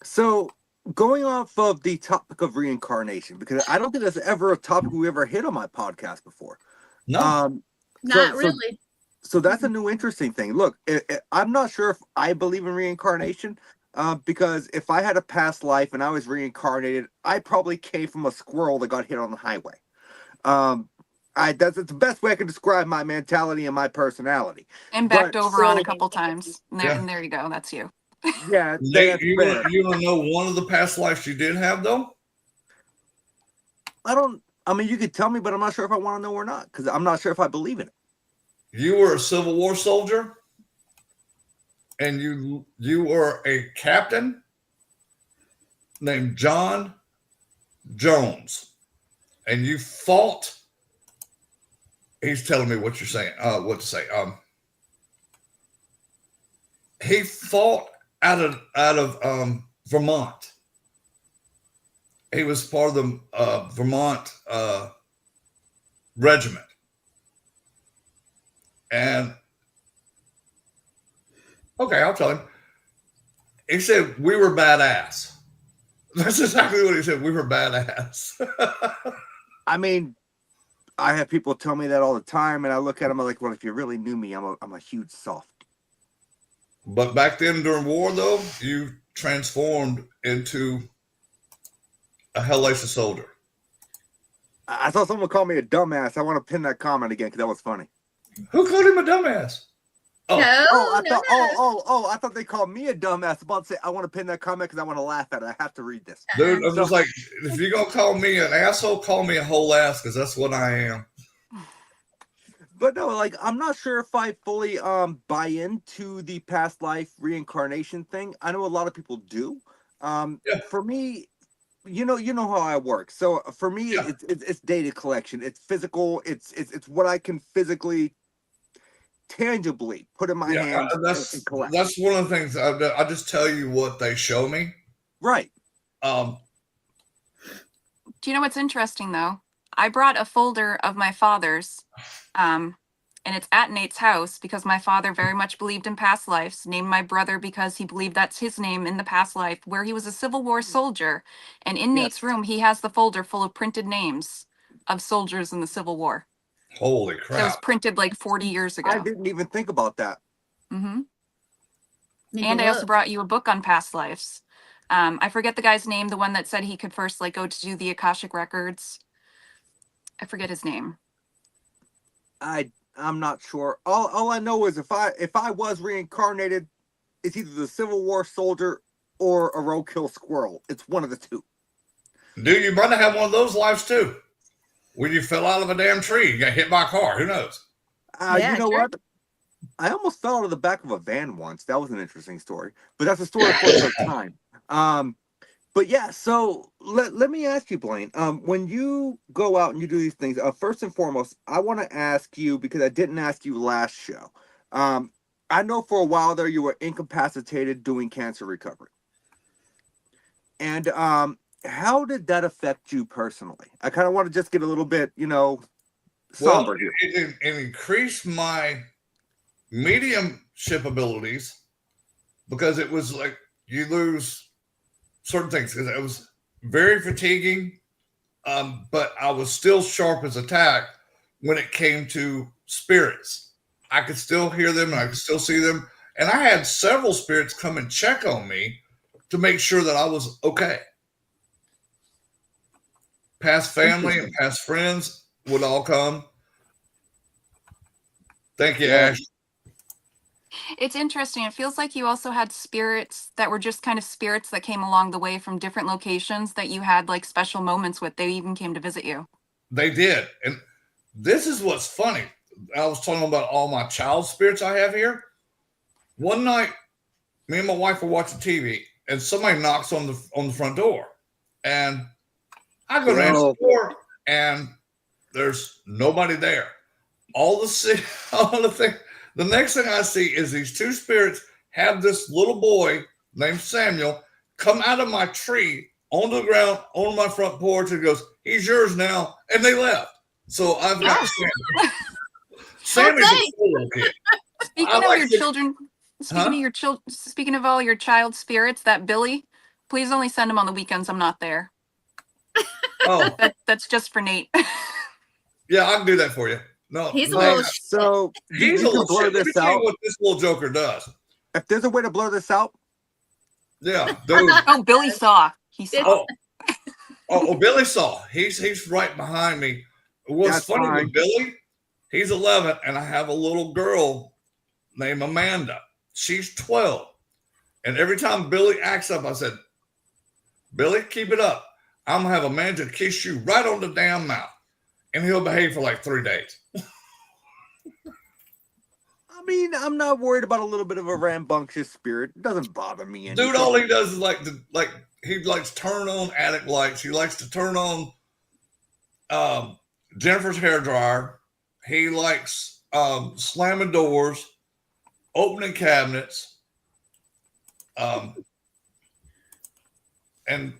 So going off of the topic of reincarnation, because I don't think that's ever a topic we ever hit on my podcast before. No. Not really. So that's a new interesting thing. Look, I'm not sure if I believe in reincarnation, because if I had a past life and I was reincarnated, I probably came from a squirrel that got hit on the highway. That's the best way I can describe my mentality and my personality. And backed over on a couple times. And there you go. That's you. Yeah. Nate, you want to know one of the past lives you did have, though? I mean, you could tell me, but I'm not sure if I want to know or not, because I'm not sure if I believe in it. You were a Civil War soldier, and you were a captain named John Jones, and you fought. He's telling me what you're saying. What to say? He fought out of Vermont. He was part of the Vermont regiment. And okay, I'll tell him. He said, we were badass. That's exactly what he said. We were badass. I mean, I have people tell me that all the time, and I look at them like, well, if you really knew me, I'm a huge soft. But back then during war, though, you transformed into a hellacious soldier. I saw someone call me a dumbass. I want to pin that comment again because that was funny. Who called him a dumbass? Oh, No, I no, thought. no. I thought they called me a dumbass. About to say, I want to pin that comment because I want to laugh at it. I have to read this. dude, I'm just like, if you're gonna call me an asshole, call me a whole ass, because that's what I am. But no, like I'm not sure if I fully buy into the past life reincarnation thing. I know a lot of people do. Yeah. For me, you know how I work. So for me, Yeah. it's data collection. It's physical. It's what I can physically, tangibly put in my hands and collect. That's one of the things. I just tell you what they show me. Right. Do you know what's interesting though? I brought a folder of my father's, and it's at Nate's house because my father very much believed in past lives, named my brother because he believed that's his name in the past life, where he was a Civil War soldier. And in Nate's room, he has the folder full of printed names of soldiers in the Civil War. Holy That was crap. printed like 40 years ago. I didn't even think about that. Mm-hmm. Need And to I also look. brought you a book on past lives. I forget the guy's name, the one that said he could first like go to do the Akashic records. I forget his name. I'm not sure. All I know is if I was reincarnated, it's either the Civil War soldier or a roadkill squirrel. It's one of the two. Dude, you might have one of those lives too. When you fell out of a damn tree, you got hit by a car. Who knows? Yeah, You know sure. what? I almost fell out of the back of a van once. That was an interesting story, but that's a story for another time. But yeah, so let me ask you, Blaine. When you go out and you do these things, first and foremost, I want to ask you because I didn't ask you last show. I know for a while there you were incapacitated doing cancer recovery, and how did that affect you personally? I kind of want to just get a little bit, somber here. It increased my mediumship abilities because it was like you lose certain things because it was very fatiguing, but I was still sharp as a tack when it came to spirits. I could still hear them and I could still see them. And I had several spirits come and check on me to make sure that I was okay. Past family and past friends would all come. Thank you, Yeah. Ash. It's interesting. It feels like you also had spirits that were just kind of spirits that came along the way from different locations that you had like special moments with. They even came to visit you. They did. And this is what's funny. I was talking about all my child spirits I have here. One night, me and my wife were watching TV, and somebody knocks on the front door. And I go to answer the door, and there's nobody there. The next thing I see is these two spirits have this little boy named Samuel come out of my tree onto the ground, on my front porch, and goes, "He's yours now." And they left. So I've got Sammy. Sammy's a cool little kid. Speaking of your children, speaking of all your child spirits, that Billy, please only send him on the weekends. I'm not there. Oh, That's just for Nate. yeah, I can do that for you. No, He's a no, little So he's you a can little blur shit. Let me this tell you out. what this little joker does. If there's a way to blur this out, Yeah, dude. Oh, Billy saw. He saw. Oh, Billy saw. He's right behind me. What's That's funny fine. with Billy, he's 11, and I have a little girl named Amanda. She's 12. And every time Billy acts up, I said, "Billy, keep it up. I'm going to have Amanda kiss you right on the damn mouth." And he'll behave for like 3 days. I mean, I'm not worried about a little bit of a rambunctious spirit. It doesn't bother me. Dude, all he does is he likes to turn on attic lights. He likes to turn on Jennifer's hairdryer. He likes slamming doors, opening cabinets. And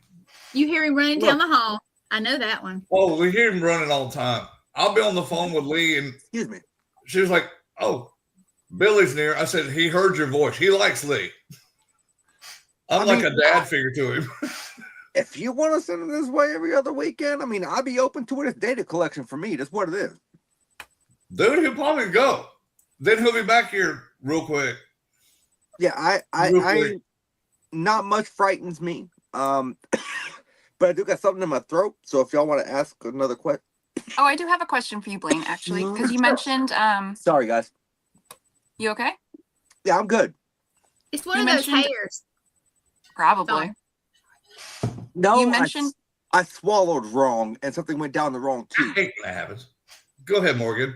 You hear him running down the hall. I know that one. oh, we hear him running all the time. I'll be on the phone with Lee, and Excuse me. she was like, "Oh, Billy's near." I said, "He heard your voice. He likes Lee." I'm like a dad figure to him. If you want to send him this way every other weekend, I mean, I'd be open to it. It's data collection for me. That's what it is. Dude, he'll probably go. Then he'll be back here real quick. Yeah, I not much frightens me. but I do got something in my throat. So if y'all want to ask another question. Oh, I do have a question for you, Blaine, actually, because you mentioned, Sorry, guys. you okay? Yeah, I'm good. It's one You of those mentioned- hairs. Probably. No, You mentioned, I swallowed wrong and something went down the wrong I tooth. hate when that happens. Go ahead, Morgan.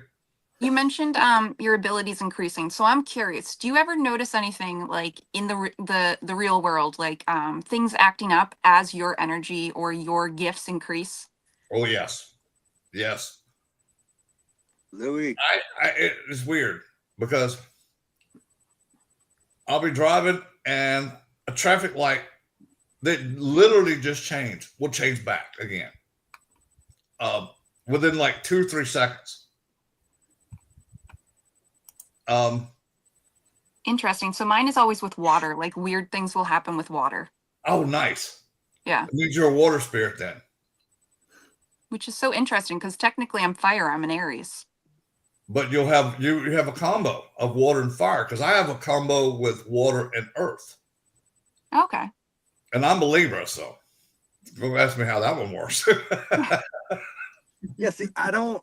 you mentioned your abilities increasing. So I'm curious, do you ever notice anything like in the real world, like things acting up as your energy or your gifts increase? Oh, yes. Yes. Louis. It's weird because I'll be driving and a traffic light that literally just changed will change back again within like 2 or 3 seconds. Interesting. So mine is always with water. Like weird things will happen with water. Oh, nice. Yeah. It means you're a water spirit then. Which is so interesting because technically I'm fire. I'm an Aries. But you have a combo of water and fire because I have a combo with water and earth. Okay. And I'm a Libra, so don't ask me how that one works. Yeah, see, I don't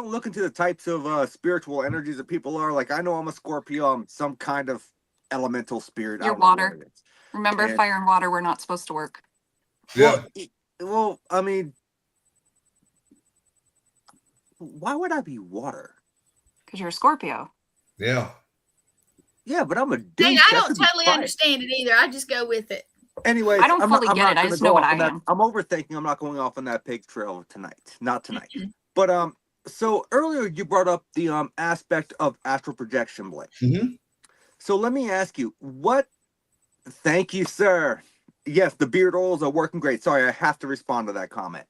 look into the types of spiritual energies that people are. Like, I know I'm a Scorpio. I'm some kind of elemental spirit. I You're don't know what water. it is. Remember, And- fire and water were not supposed to work. Yeah. Well, I mean, why would I be water? Because you're a Scorpio. Yeah. Yeah, but I'm a dude. Dang, I That don't could be totally fire. understand it either. I just go with it. Anyways, I don't fully get it. I gonna just go know what off I on that. am. I'm overthinking. I'm not going off on that pig trail tonight. Not tonight. But so earlier you brought up the aspect of astral projection, Blake. Mm-hmm. So let me ask you, what? Thank you, sir. Yes, the beard oils are working great. Sorry, I have to respond to that comment.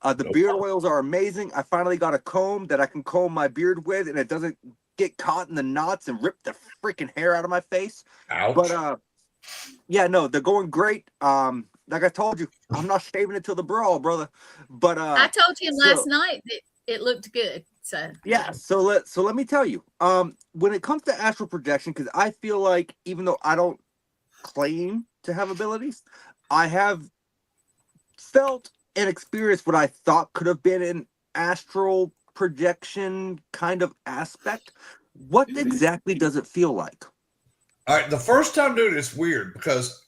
The No beard problem. oils are amazing. I finally got a comb that I can comb my beard with, and it doesn't get caught in the knots and rip the freaking hair out of my face. Ouch. But yeah, no, they're going great. Like I told you, I'm not shaving it till the brawl, brother. But I told him so- last night that it looked good. So yeah, so let me tell you, when it comes to astral projection, because I feel like even though I don't claim to have abilities, I have felt and experienced what I thought could have been an astral projection kind of aspect. What exactly does it feel like? All right. The first time, dude, it's weird because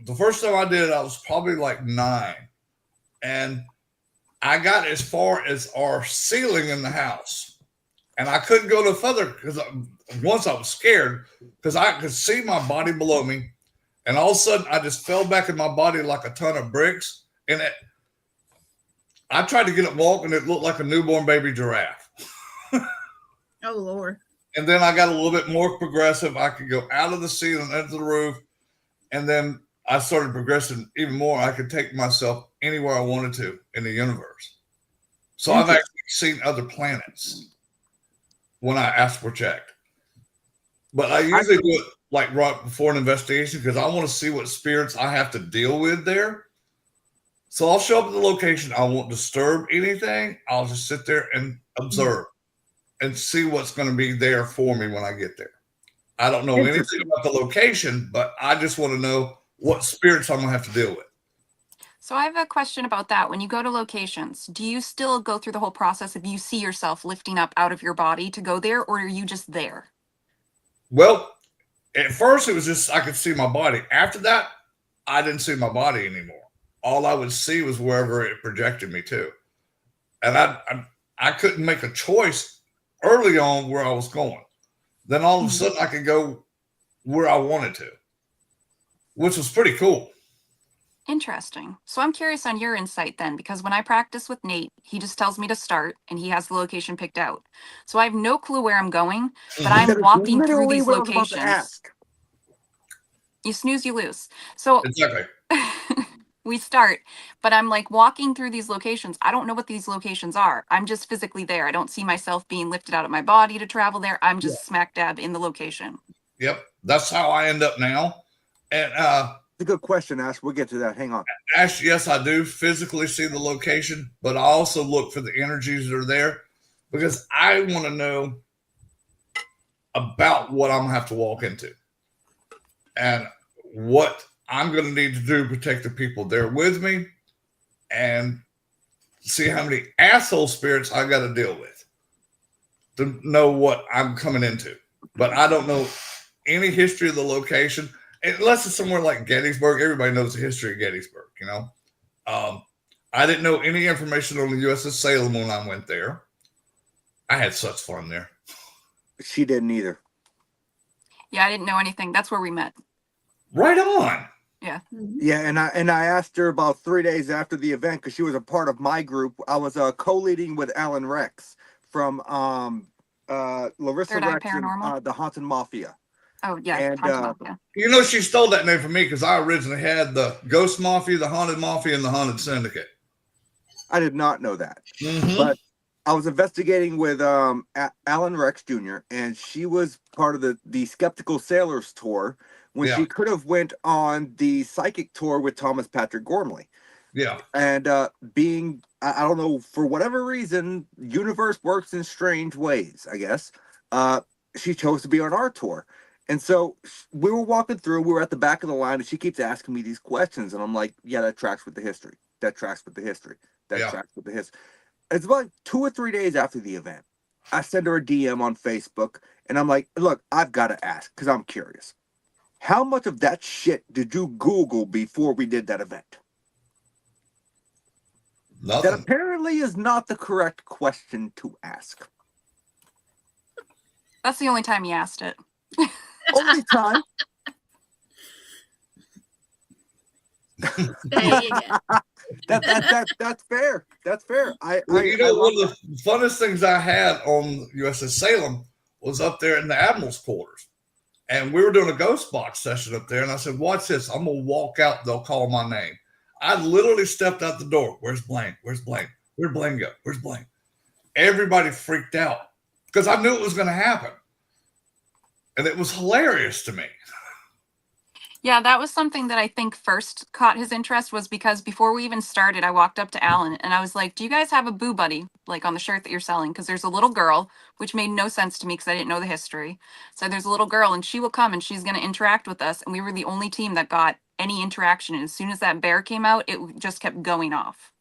the first time I did it, I was probably like 9. And I got as far as our ceiling in the house. And I couldn't go no further because once I was scared because I could see my body below me. And all of a sudden, I just fell back in my body like a ton of bricks. And I tried to get it walking. It looked like a newborn baby giraffe. oh Lord. And then I got a little bit more progressive. I could go out of the ceiling into the roof. And then I started progressing even more. I could take myself anywhere I wanted to in the universe. So I've actually seen other planets when I astral project. But I usually do it like right before an investigation because I want to see what spirits I have to deal with there. So I'll show up at the location. I won't disturb anything. I'll just sit there and observe and see what's going to be there for me when I get there. I don't know anything about the location, but I just want to know what spirits I'm going to have to deal with. So I have a question about that. When you go to locations, do you still go through the whole process if you see yourself lifting up out of your body to go there, or are you just there? Well, at first it was just I could see my body. After that, I didn't see my body anymore. All I would see was wherever it projected me to. And I couldn't make a choice early on where I was going. Then all of a sudden I could go where I wanted to, which was pretty cool. Interesting. So I'm curious on your insight then, because when I practice with Nate, he just tells me to start and he has the location picked out. So I have no clue where I'm going, but That I'm is walking through literally these what I was about to locations. ask. You snooze, you lose. So Exactly. we start, but I'm like walking through these locations. I don't know what these locations are. I'm just physically there. I don't see myself being lifted out of my body to travel there. I'm just smack dab in the location. Yep. That's how I end up now. And It's a good question, Ash. We'll get to that. Hang on. Ash, yes, I do physically see the location, but I also look for the energies that are there because I want to know about what I'm going to have to walk into and what I'm going to need to do to protect the people there with me and see how many asshole spirits I got to deal with to know what I'm coming into. But I don't know any history of the location, unless it's somewhere like Gettysburg. Everybody knows the history of Gettysburg, you know. I didn't know any information on the USS Salem when I went there. I had such fun there. She didn't either. Yeah, I didn't know anything. That's where we met. Right on. Yeah. Yeah, and I asked her about 3 days after the event because she was a part of my group. I was co-leading with Alan Rex from Larissa Third Eye Rex and Paranormal? the Haunted Mafia. Oh, yeah. And, Haunted Mafia. You know, she stole that name from me because I originally had the Ghost Mafia, the Haunted Mafia, and the Haunted Syndicate. I did not know that. Mm-hmm. But I was investigating with Alan Rex Jr. and she was part of the Skeptical Sailors tour when she could have went on the psychic tour with Thomas Patrick Gormley. Yeah. And being, I don't know, for whatever reason, universe works in strange ways, I guess. She chose to be on our tour. And so we were walking through, we were at the back of the line, and she keeps asking me these questions. And I'm like, yeah, that tracks with the history. That tracks with the history. That tracks with the history. It's about 2 or 3 days after the event. I send her a DM on Facebook, and I'm like, look, I've got to ask, because I'm curious. How much of that shit did you Google before we did that event? Nothing. That apparently is not the correct question to ask. That's the only time you asked it. Only time. There you go. That's fair. That's fair. You know, one of the funnest things I had on USS Salem was up there in the Admiral's quarters. And we were doing a ghost box session up there. And I said, watch this. I'm going to walk out. They'll call my name. I literally stepped out the door. Where's Blaine? Where's Blaine? Where'd Blaine go? Where's Blaine? Everybody freaked out because I knew it was going to happen. And it was hilarious to me. Yeah, that was something that I think first caught his interest, was because before we even started, I walked up to Alan and I was like, do you guys have a boo buddy, like on the shirt that you're selling? Because there's a little girl, which made no sense to me because I didn't know the history. So there's a little girl and she will come and she's going to interact with us. And we were the only team that got any interaction. And as soon as that bear came out, it just kept going off.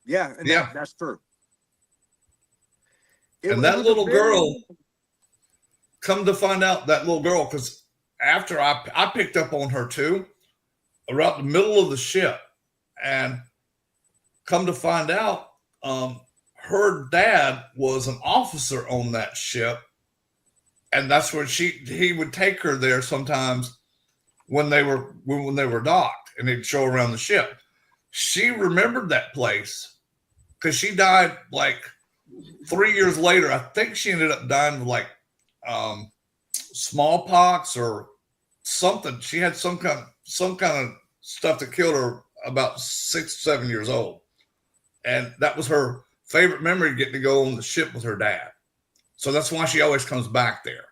Yeah, and that's true. And that little girl, come to find out, that little girl, because after I picked up on her too, around the middle of the ship, and come to find out, her dad was an officer on that ship, and that's where he would take her there sometimes when they were docked, and he'd show her around the ship. She remembered that place because she died like 3 years later. I think she ended up dying of like smallpox or something. She had some kind of stuff that killed her about 6, 7 years old. And that was her favorite memory, getting to go on the ship with her dad. So that's why she always comes back there.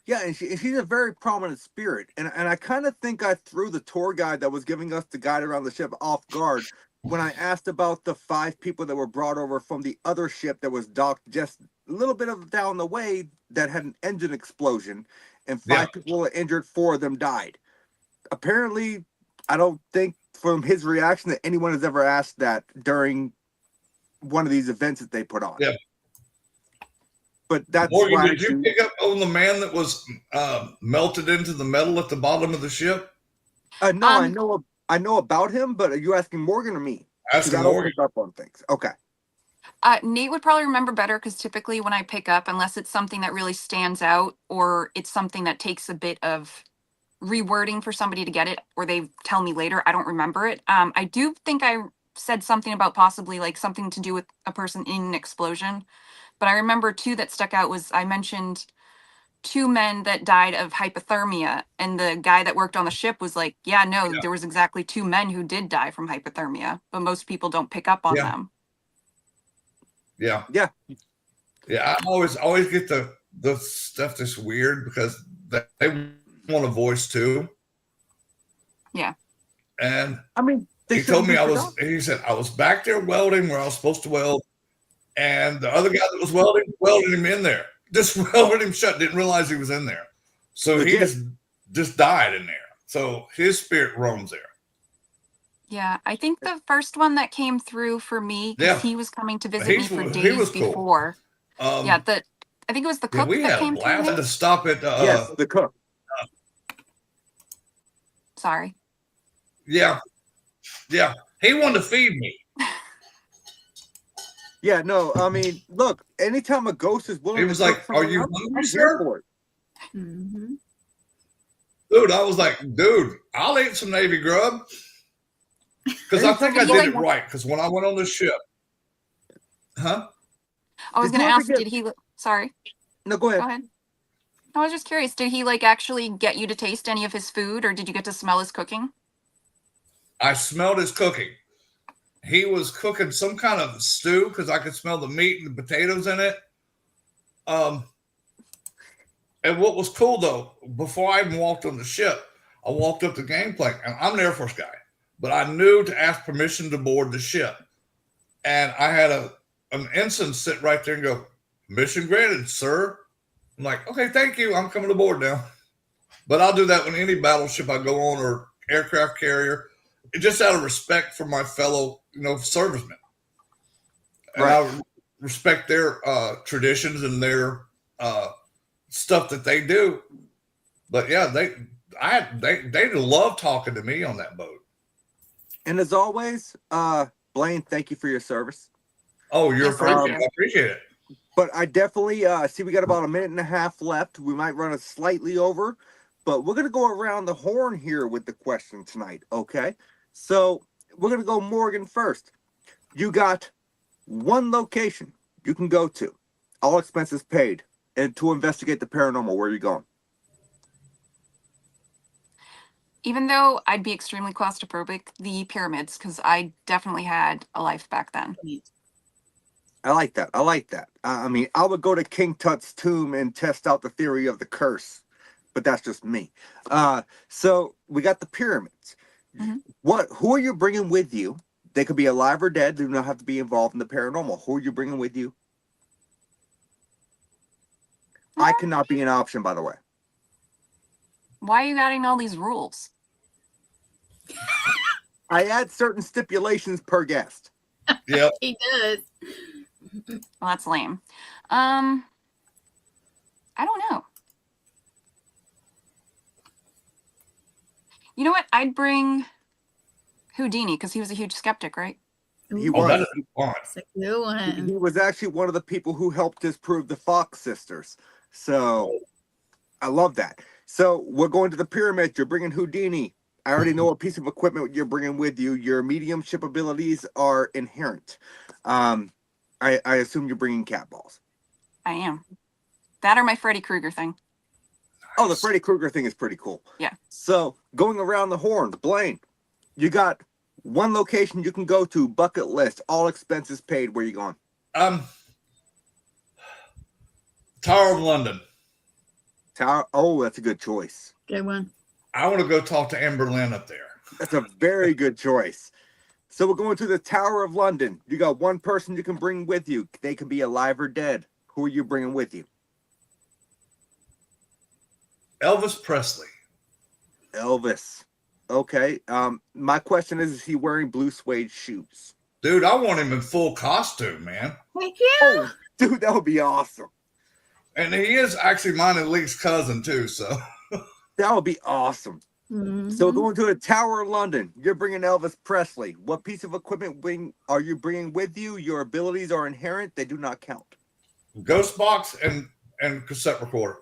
Yeah, and she's a very prominent spirit. And I kind of think I threw the tour guide that was giving us the guide around the ship off guard when I asked about the 5 people that were brought over from the other ship that was docked just a little bit of down the way that had an engine explosion, and 5 people were injured, 4 of them died. Apparently, I don't think from his reaction that anyone has ever asked that during one of these events that they put on. Yeah. But that's Morgan, why did you pick up on the man that was melted into the metal at the bottom of the ship? No, I know about him, but are you asking Morgan or me? Asking I don't Morgan. pick up on things. Okay. Nate would probably remember better because typically when I pick up, unless it's something that really stands out or it's something that takes a bit of rewording for somebody to get it, or they tell me later, I don't remember it. I do think I said something about possibly like something to do with a person in an explosion, but I remember 2 that stuck out was I mentioned 2 men that died of hypothermia, and the guy that worked on the ship was like, yeah, there was exactly 2 men who did die from hypothermia, but most people don't pick up on them. Yeah. I always get the stuff that's weird because they want a voice too. Yeah. And I mean, he told me he said, I was back there welding where I was supposed to weld. And the other guy that was welded him in there. Just welded him shut, didn't realize he was in there. So he just died in there. So his spirit roams there. Yeah, I think the first one that came through for me, because Yeah. he was coming to visit me for He days was cool. before. Yeah, I think it was the Yeah, cook we that had a came through. blast. I had to stop at Yes, the cook. Sorry. Yeah. He wanted to feed me. Yeah, no, I mean, look, anytime a ghost is willing He to was cook like, something "Are you up, hungry, I'm sir?" here for it. Mm-hmm. Dude, I was like, dude, I'll eat some Navy grub. Because I think I did it right. Because when I went on the ship, I was Did going to you ever ask, get- did he, sorry, No, go ahead. go ahead. I was just curious, did he like actually get you to taste any of his food, or did you get to smell his cooking? I smelled his cooking. He was cooking some kind of stew because I could smell the meat and the potatoes in it. And what was cool though, before I even walked on the ship, I walked up the gangplank, and I'm an Air Force guy, but I knew to ask permission to board the ship. And I had an ensign sit right there and go, "Mission granted, sir." I'm like, "Okay, thank you. I'm coming aboard now." But I'll do that when any battleship I go on or aircraft carrier, just out of respect for my fellow, servicemen. And Right. I respect their traditions and their stuff that they do. But yeah, they love talking to me on that boat. And as always, Blaine, thank you for your service. Oh, you're Yes, thank you. I appreciate it. But I definitely see we got about a minute and a half left. We might run it slightly over, but we're gonna go around the horn here with the question tonight. Okay, so we're gonna go Morgan first. You got one location you can go to, all expenses paid, and to investigate the paranormal. Where are you going? Even though I'd be extremely claustrophobic, the pyramids, because I definitely had a life back then. I like that. I like that. I mean, I would go to King Tut's tomb and test out the theory of the curse, but that's just me. So we got the pyramids. Mhm. Who are you bringing with you? They could be alive or dead. They do not have to be involved in the paranormal. Who are you bringing with you? I cannot be an option, by the way. Why are you adding all these rules? I add certain stipulations per guest. Yep. He does. Well, that's lame. I don't know. You know what? I'd bring Houdini because he was a huge skeptic, right? He Oh, that was. is fun. It's a good one. He was actually one of the people who helped disprove the Fox sisters. So I love that. So we're going to the pyramid. You're bringing Houdini. I already know what piece of equipment you're bringing with you. Your mediumship abilities are inherent. I assume you're bringing cat balls. I am. That or my Freddy Krueger thing. Oh, the Freddy Krueger thing is pretty cool. Yeah. So going around the horn, Blaine, you got one location you can go to, bucket list, all expenses paid. Where you going? Tower of London. Tower. Oh, that's a good choice. Good one. I want to go talk to Amber Lynn up there. That's a very good choice. So we're going to the Tower of London. You got one person you can bring with you. They can be alive or dead. Who are you bringing with you? Elvis Presley. Elvis. Okay. My question is he wearing blue suede shoes? Dude, I want him in full costume, man. Heck yeah. Oh, dude, that would be awesome. And he is actually mine and Lee's cousin, too, so. That would be awesome. Mhm. So going to the Tower of London, you're bringing Elvis Presley. What piece of equipment are you bringing with you? Your abilities are inherent. They do not count. Ghost box and cassette recorder.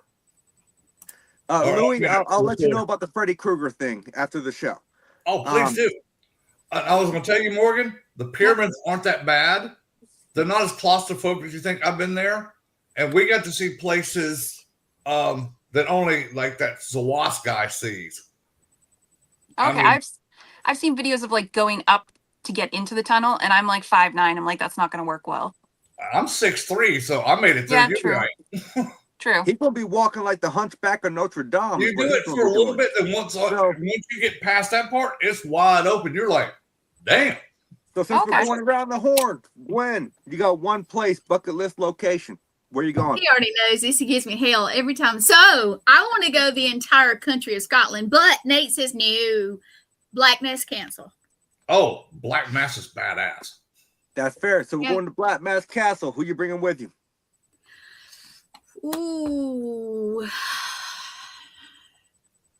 Louis, I'll let you know about the Freddy Krueger thing after the show. Oh, please do. I was going to tell you, Morgan, the pyramids aren't that bad. They're not as claustrophobic as you think. I've been there, and we got to see places that only like that Zawas guy sees. Okay, I mean- I've seen videos of like going up to get into the tunnel, and I'm like 5'9". I'm like, that's not going to work well. I'm 6'3", so I made it there. Yeah, You're true. right. True. He's gonna be walking like the Hunchback of Notre Dame. You do it for a little bit, and once you get past that part, it's wide open. You're like, damn. So since Okay. we're going around the horn, Gwen, you got one place, bucket list location. Where you going? He already knows this. He gives me hell every time. So I want to go the entire country of Scotland, but Nate says no. Black Nest cancel. Oh, Black Mass is badass. That's fair. So we're Yeah. going to Black Mass Castle. Who you bringing with you? Ooh,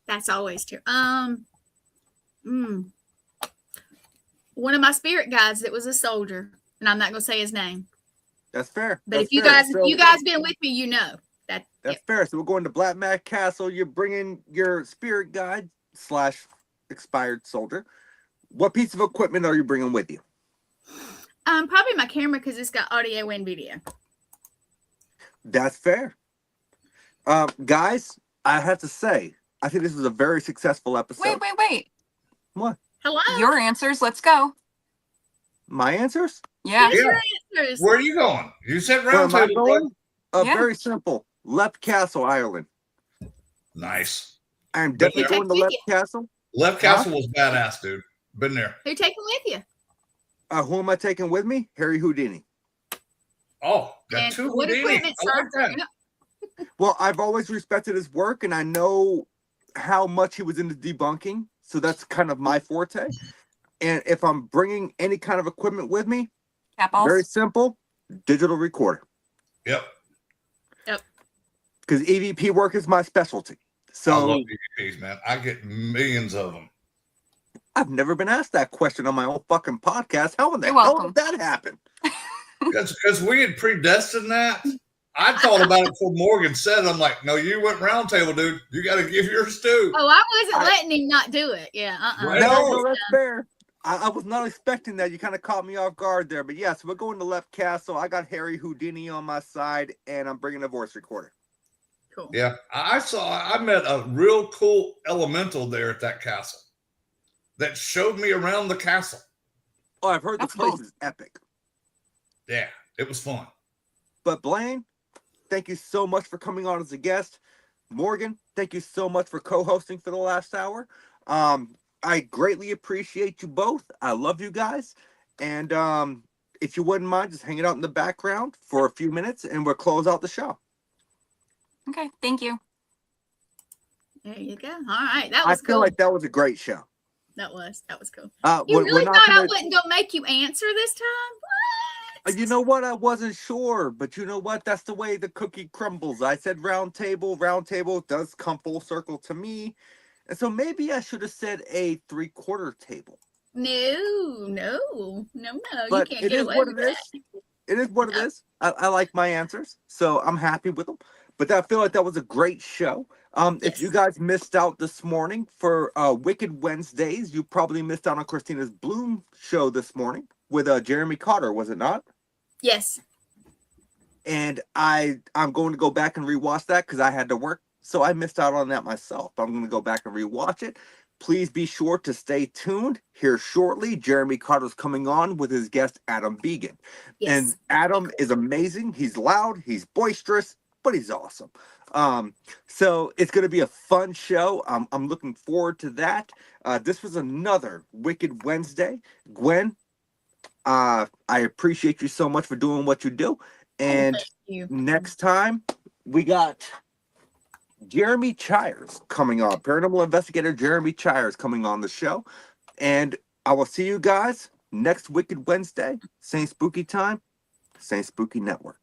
that's always true. One of my spirit guides that was a soldier, and I'm not gonna say his name. That's fair. But That's if you fair. guys, So- if you guys been with me, you know that. That's fair. So we're going to Black Mass Castle. You're bringing your spirit guide / expired soldier. What piece of equipment are you bringing with you? Probably my camera because it's got audio and video. That's fair. Guys, I have to say, I think this was a very successful episode. Wait. What? Hello. Your answers. Let's go. My answers? Yeah. Here's Yeah. your answers. Where are you going? You said Where round am I table. going? Yeah. Very simple. Left Castle, Ireland. Nice. I'm Been definitely there. going to Take Left with Castle. Left Castle was badass, dude. Been there. Who taking with you? Who am I taking with me? Harry Houdini. Oh, got And two what Houdinis. equipment, I like sir? that. Well, I've always respected his work, and I know how much he was into debunking, so that's kind of my forte. And if I'm bringing any kind of equipment with me, Cat balls. very simple, digital recorder. Yep. Because EVP work is my specialty. I So love EVPs, man. I get millions of them. I've never been asked that question on my own fucking podcast. How in the You're hell welcome. did that happen? Because we had predestined that. I thought about it before Morgan said it. I'm like, no, you went round table, dude. You got to give yours too. Oh, I wasn't letting him not do it. Yeah. Right. No, that's fair. I was not expecting that. You kind of caught me off guard there. But yes, we're going to Left Castle. I got Harry Houdini on my side, and I'm bringing a voice recorder. Cool. Yeah, I met a real cool elemental there at that castle that showed me around the castle. Oh, I've heard That's the place cool. is epic. Yeah, it was fun. But Blaine, thank you so much for coming on as a guest. Morgan, thank you so much for co-hosting for the last hour. I greatly appreciate you both. I love you guys. And if you wouldn't mind just hanging out in the background for a few minutes, and we'll close out the show. Okay. Thank you. There you go. All right. That I was feel cool. like that was a great show. That was cool. You We're really not thought I gonna- wasn't gonna make you answer this time? What? You know what? I wasn't sure, but you know what? That's the way the cookie crumbles. I said round table. Round table does come full circle to me. And so maybe I should have said a 3/4 table. No. But you can't it get is away what with it is. that. It is what it is. I like my answers, so I'm happy with them. But I feel like that was a great show. If you Yes. guys missed out this morning for Wicked Wednesdays, you probably missed out on Christina's Bloom show this morning with Jeremy Cotter, was it not? Yes. And I'm going to go back and rewatch that because I had to work, so I missed out on that myself. I'm going to go back and rewatch it. Please be sure to stay tuned. Here shortly, Jeremy Carter's coming on with his guest Adam Began. Yes. And Adam is amazing. He's loud, he's boisterous, but he's awesome. So it's going to be a fun show. I'm looking forward to that. This was another Wicked Wednesday. Gwen, I appreciate you so much for doing what you do. And Thank you. next time, we got Jeremy Chires coming on. Paranormal investigator Jeremy Chires coming on the show. And I will see you guys next Wicked Wednesday. Same spooky time, same spooky network.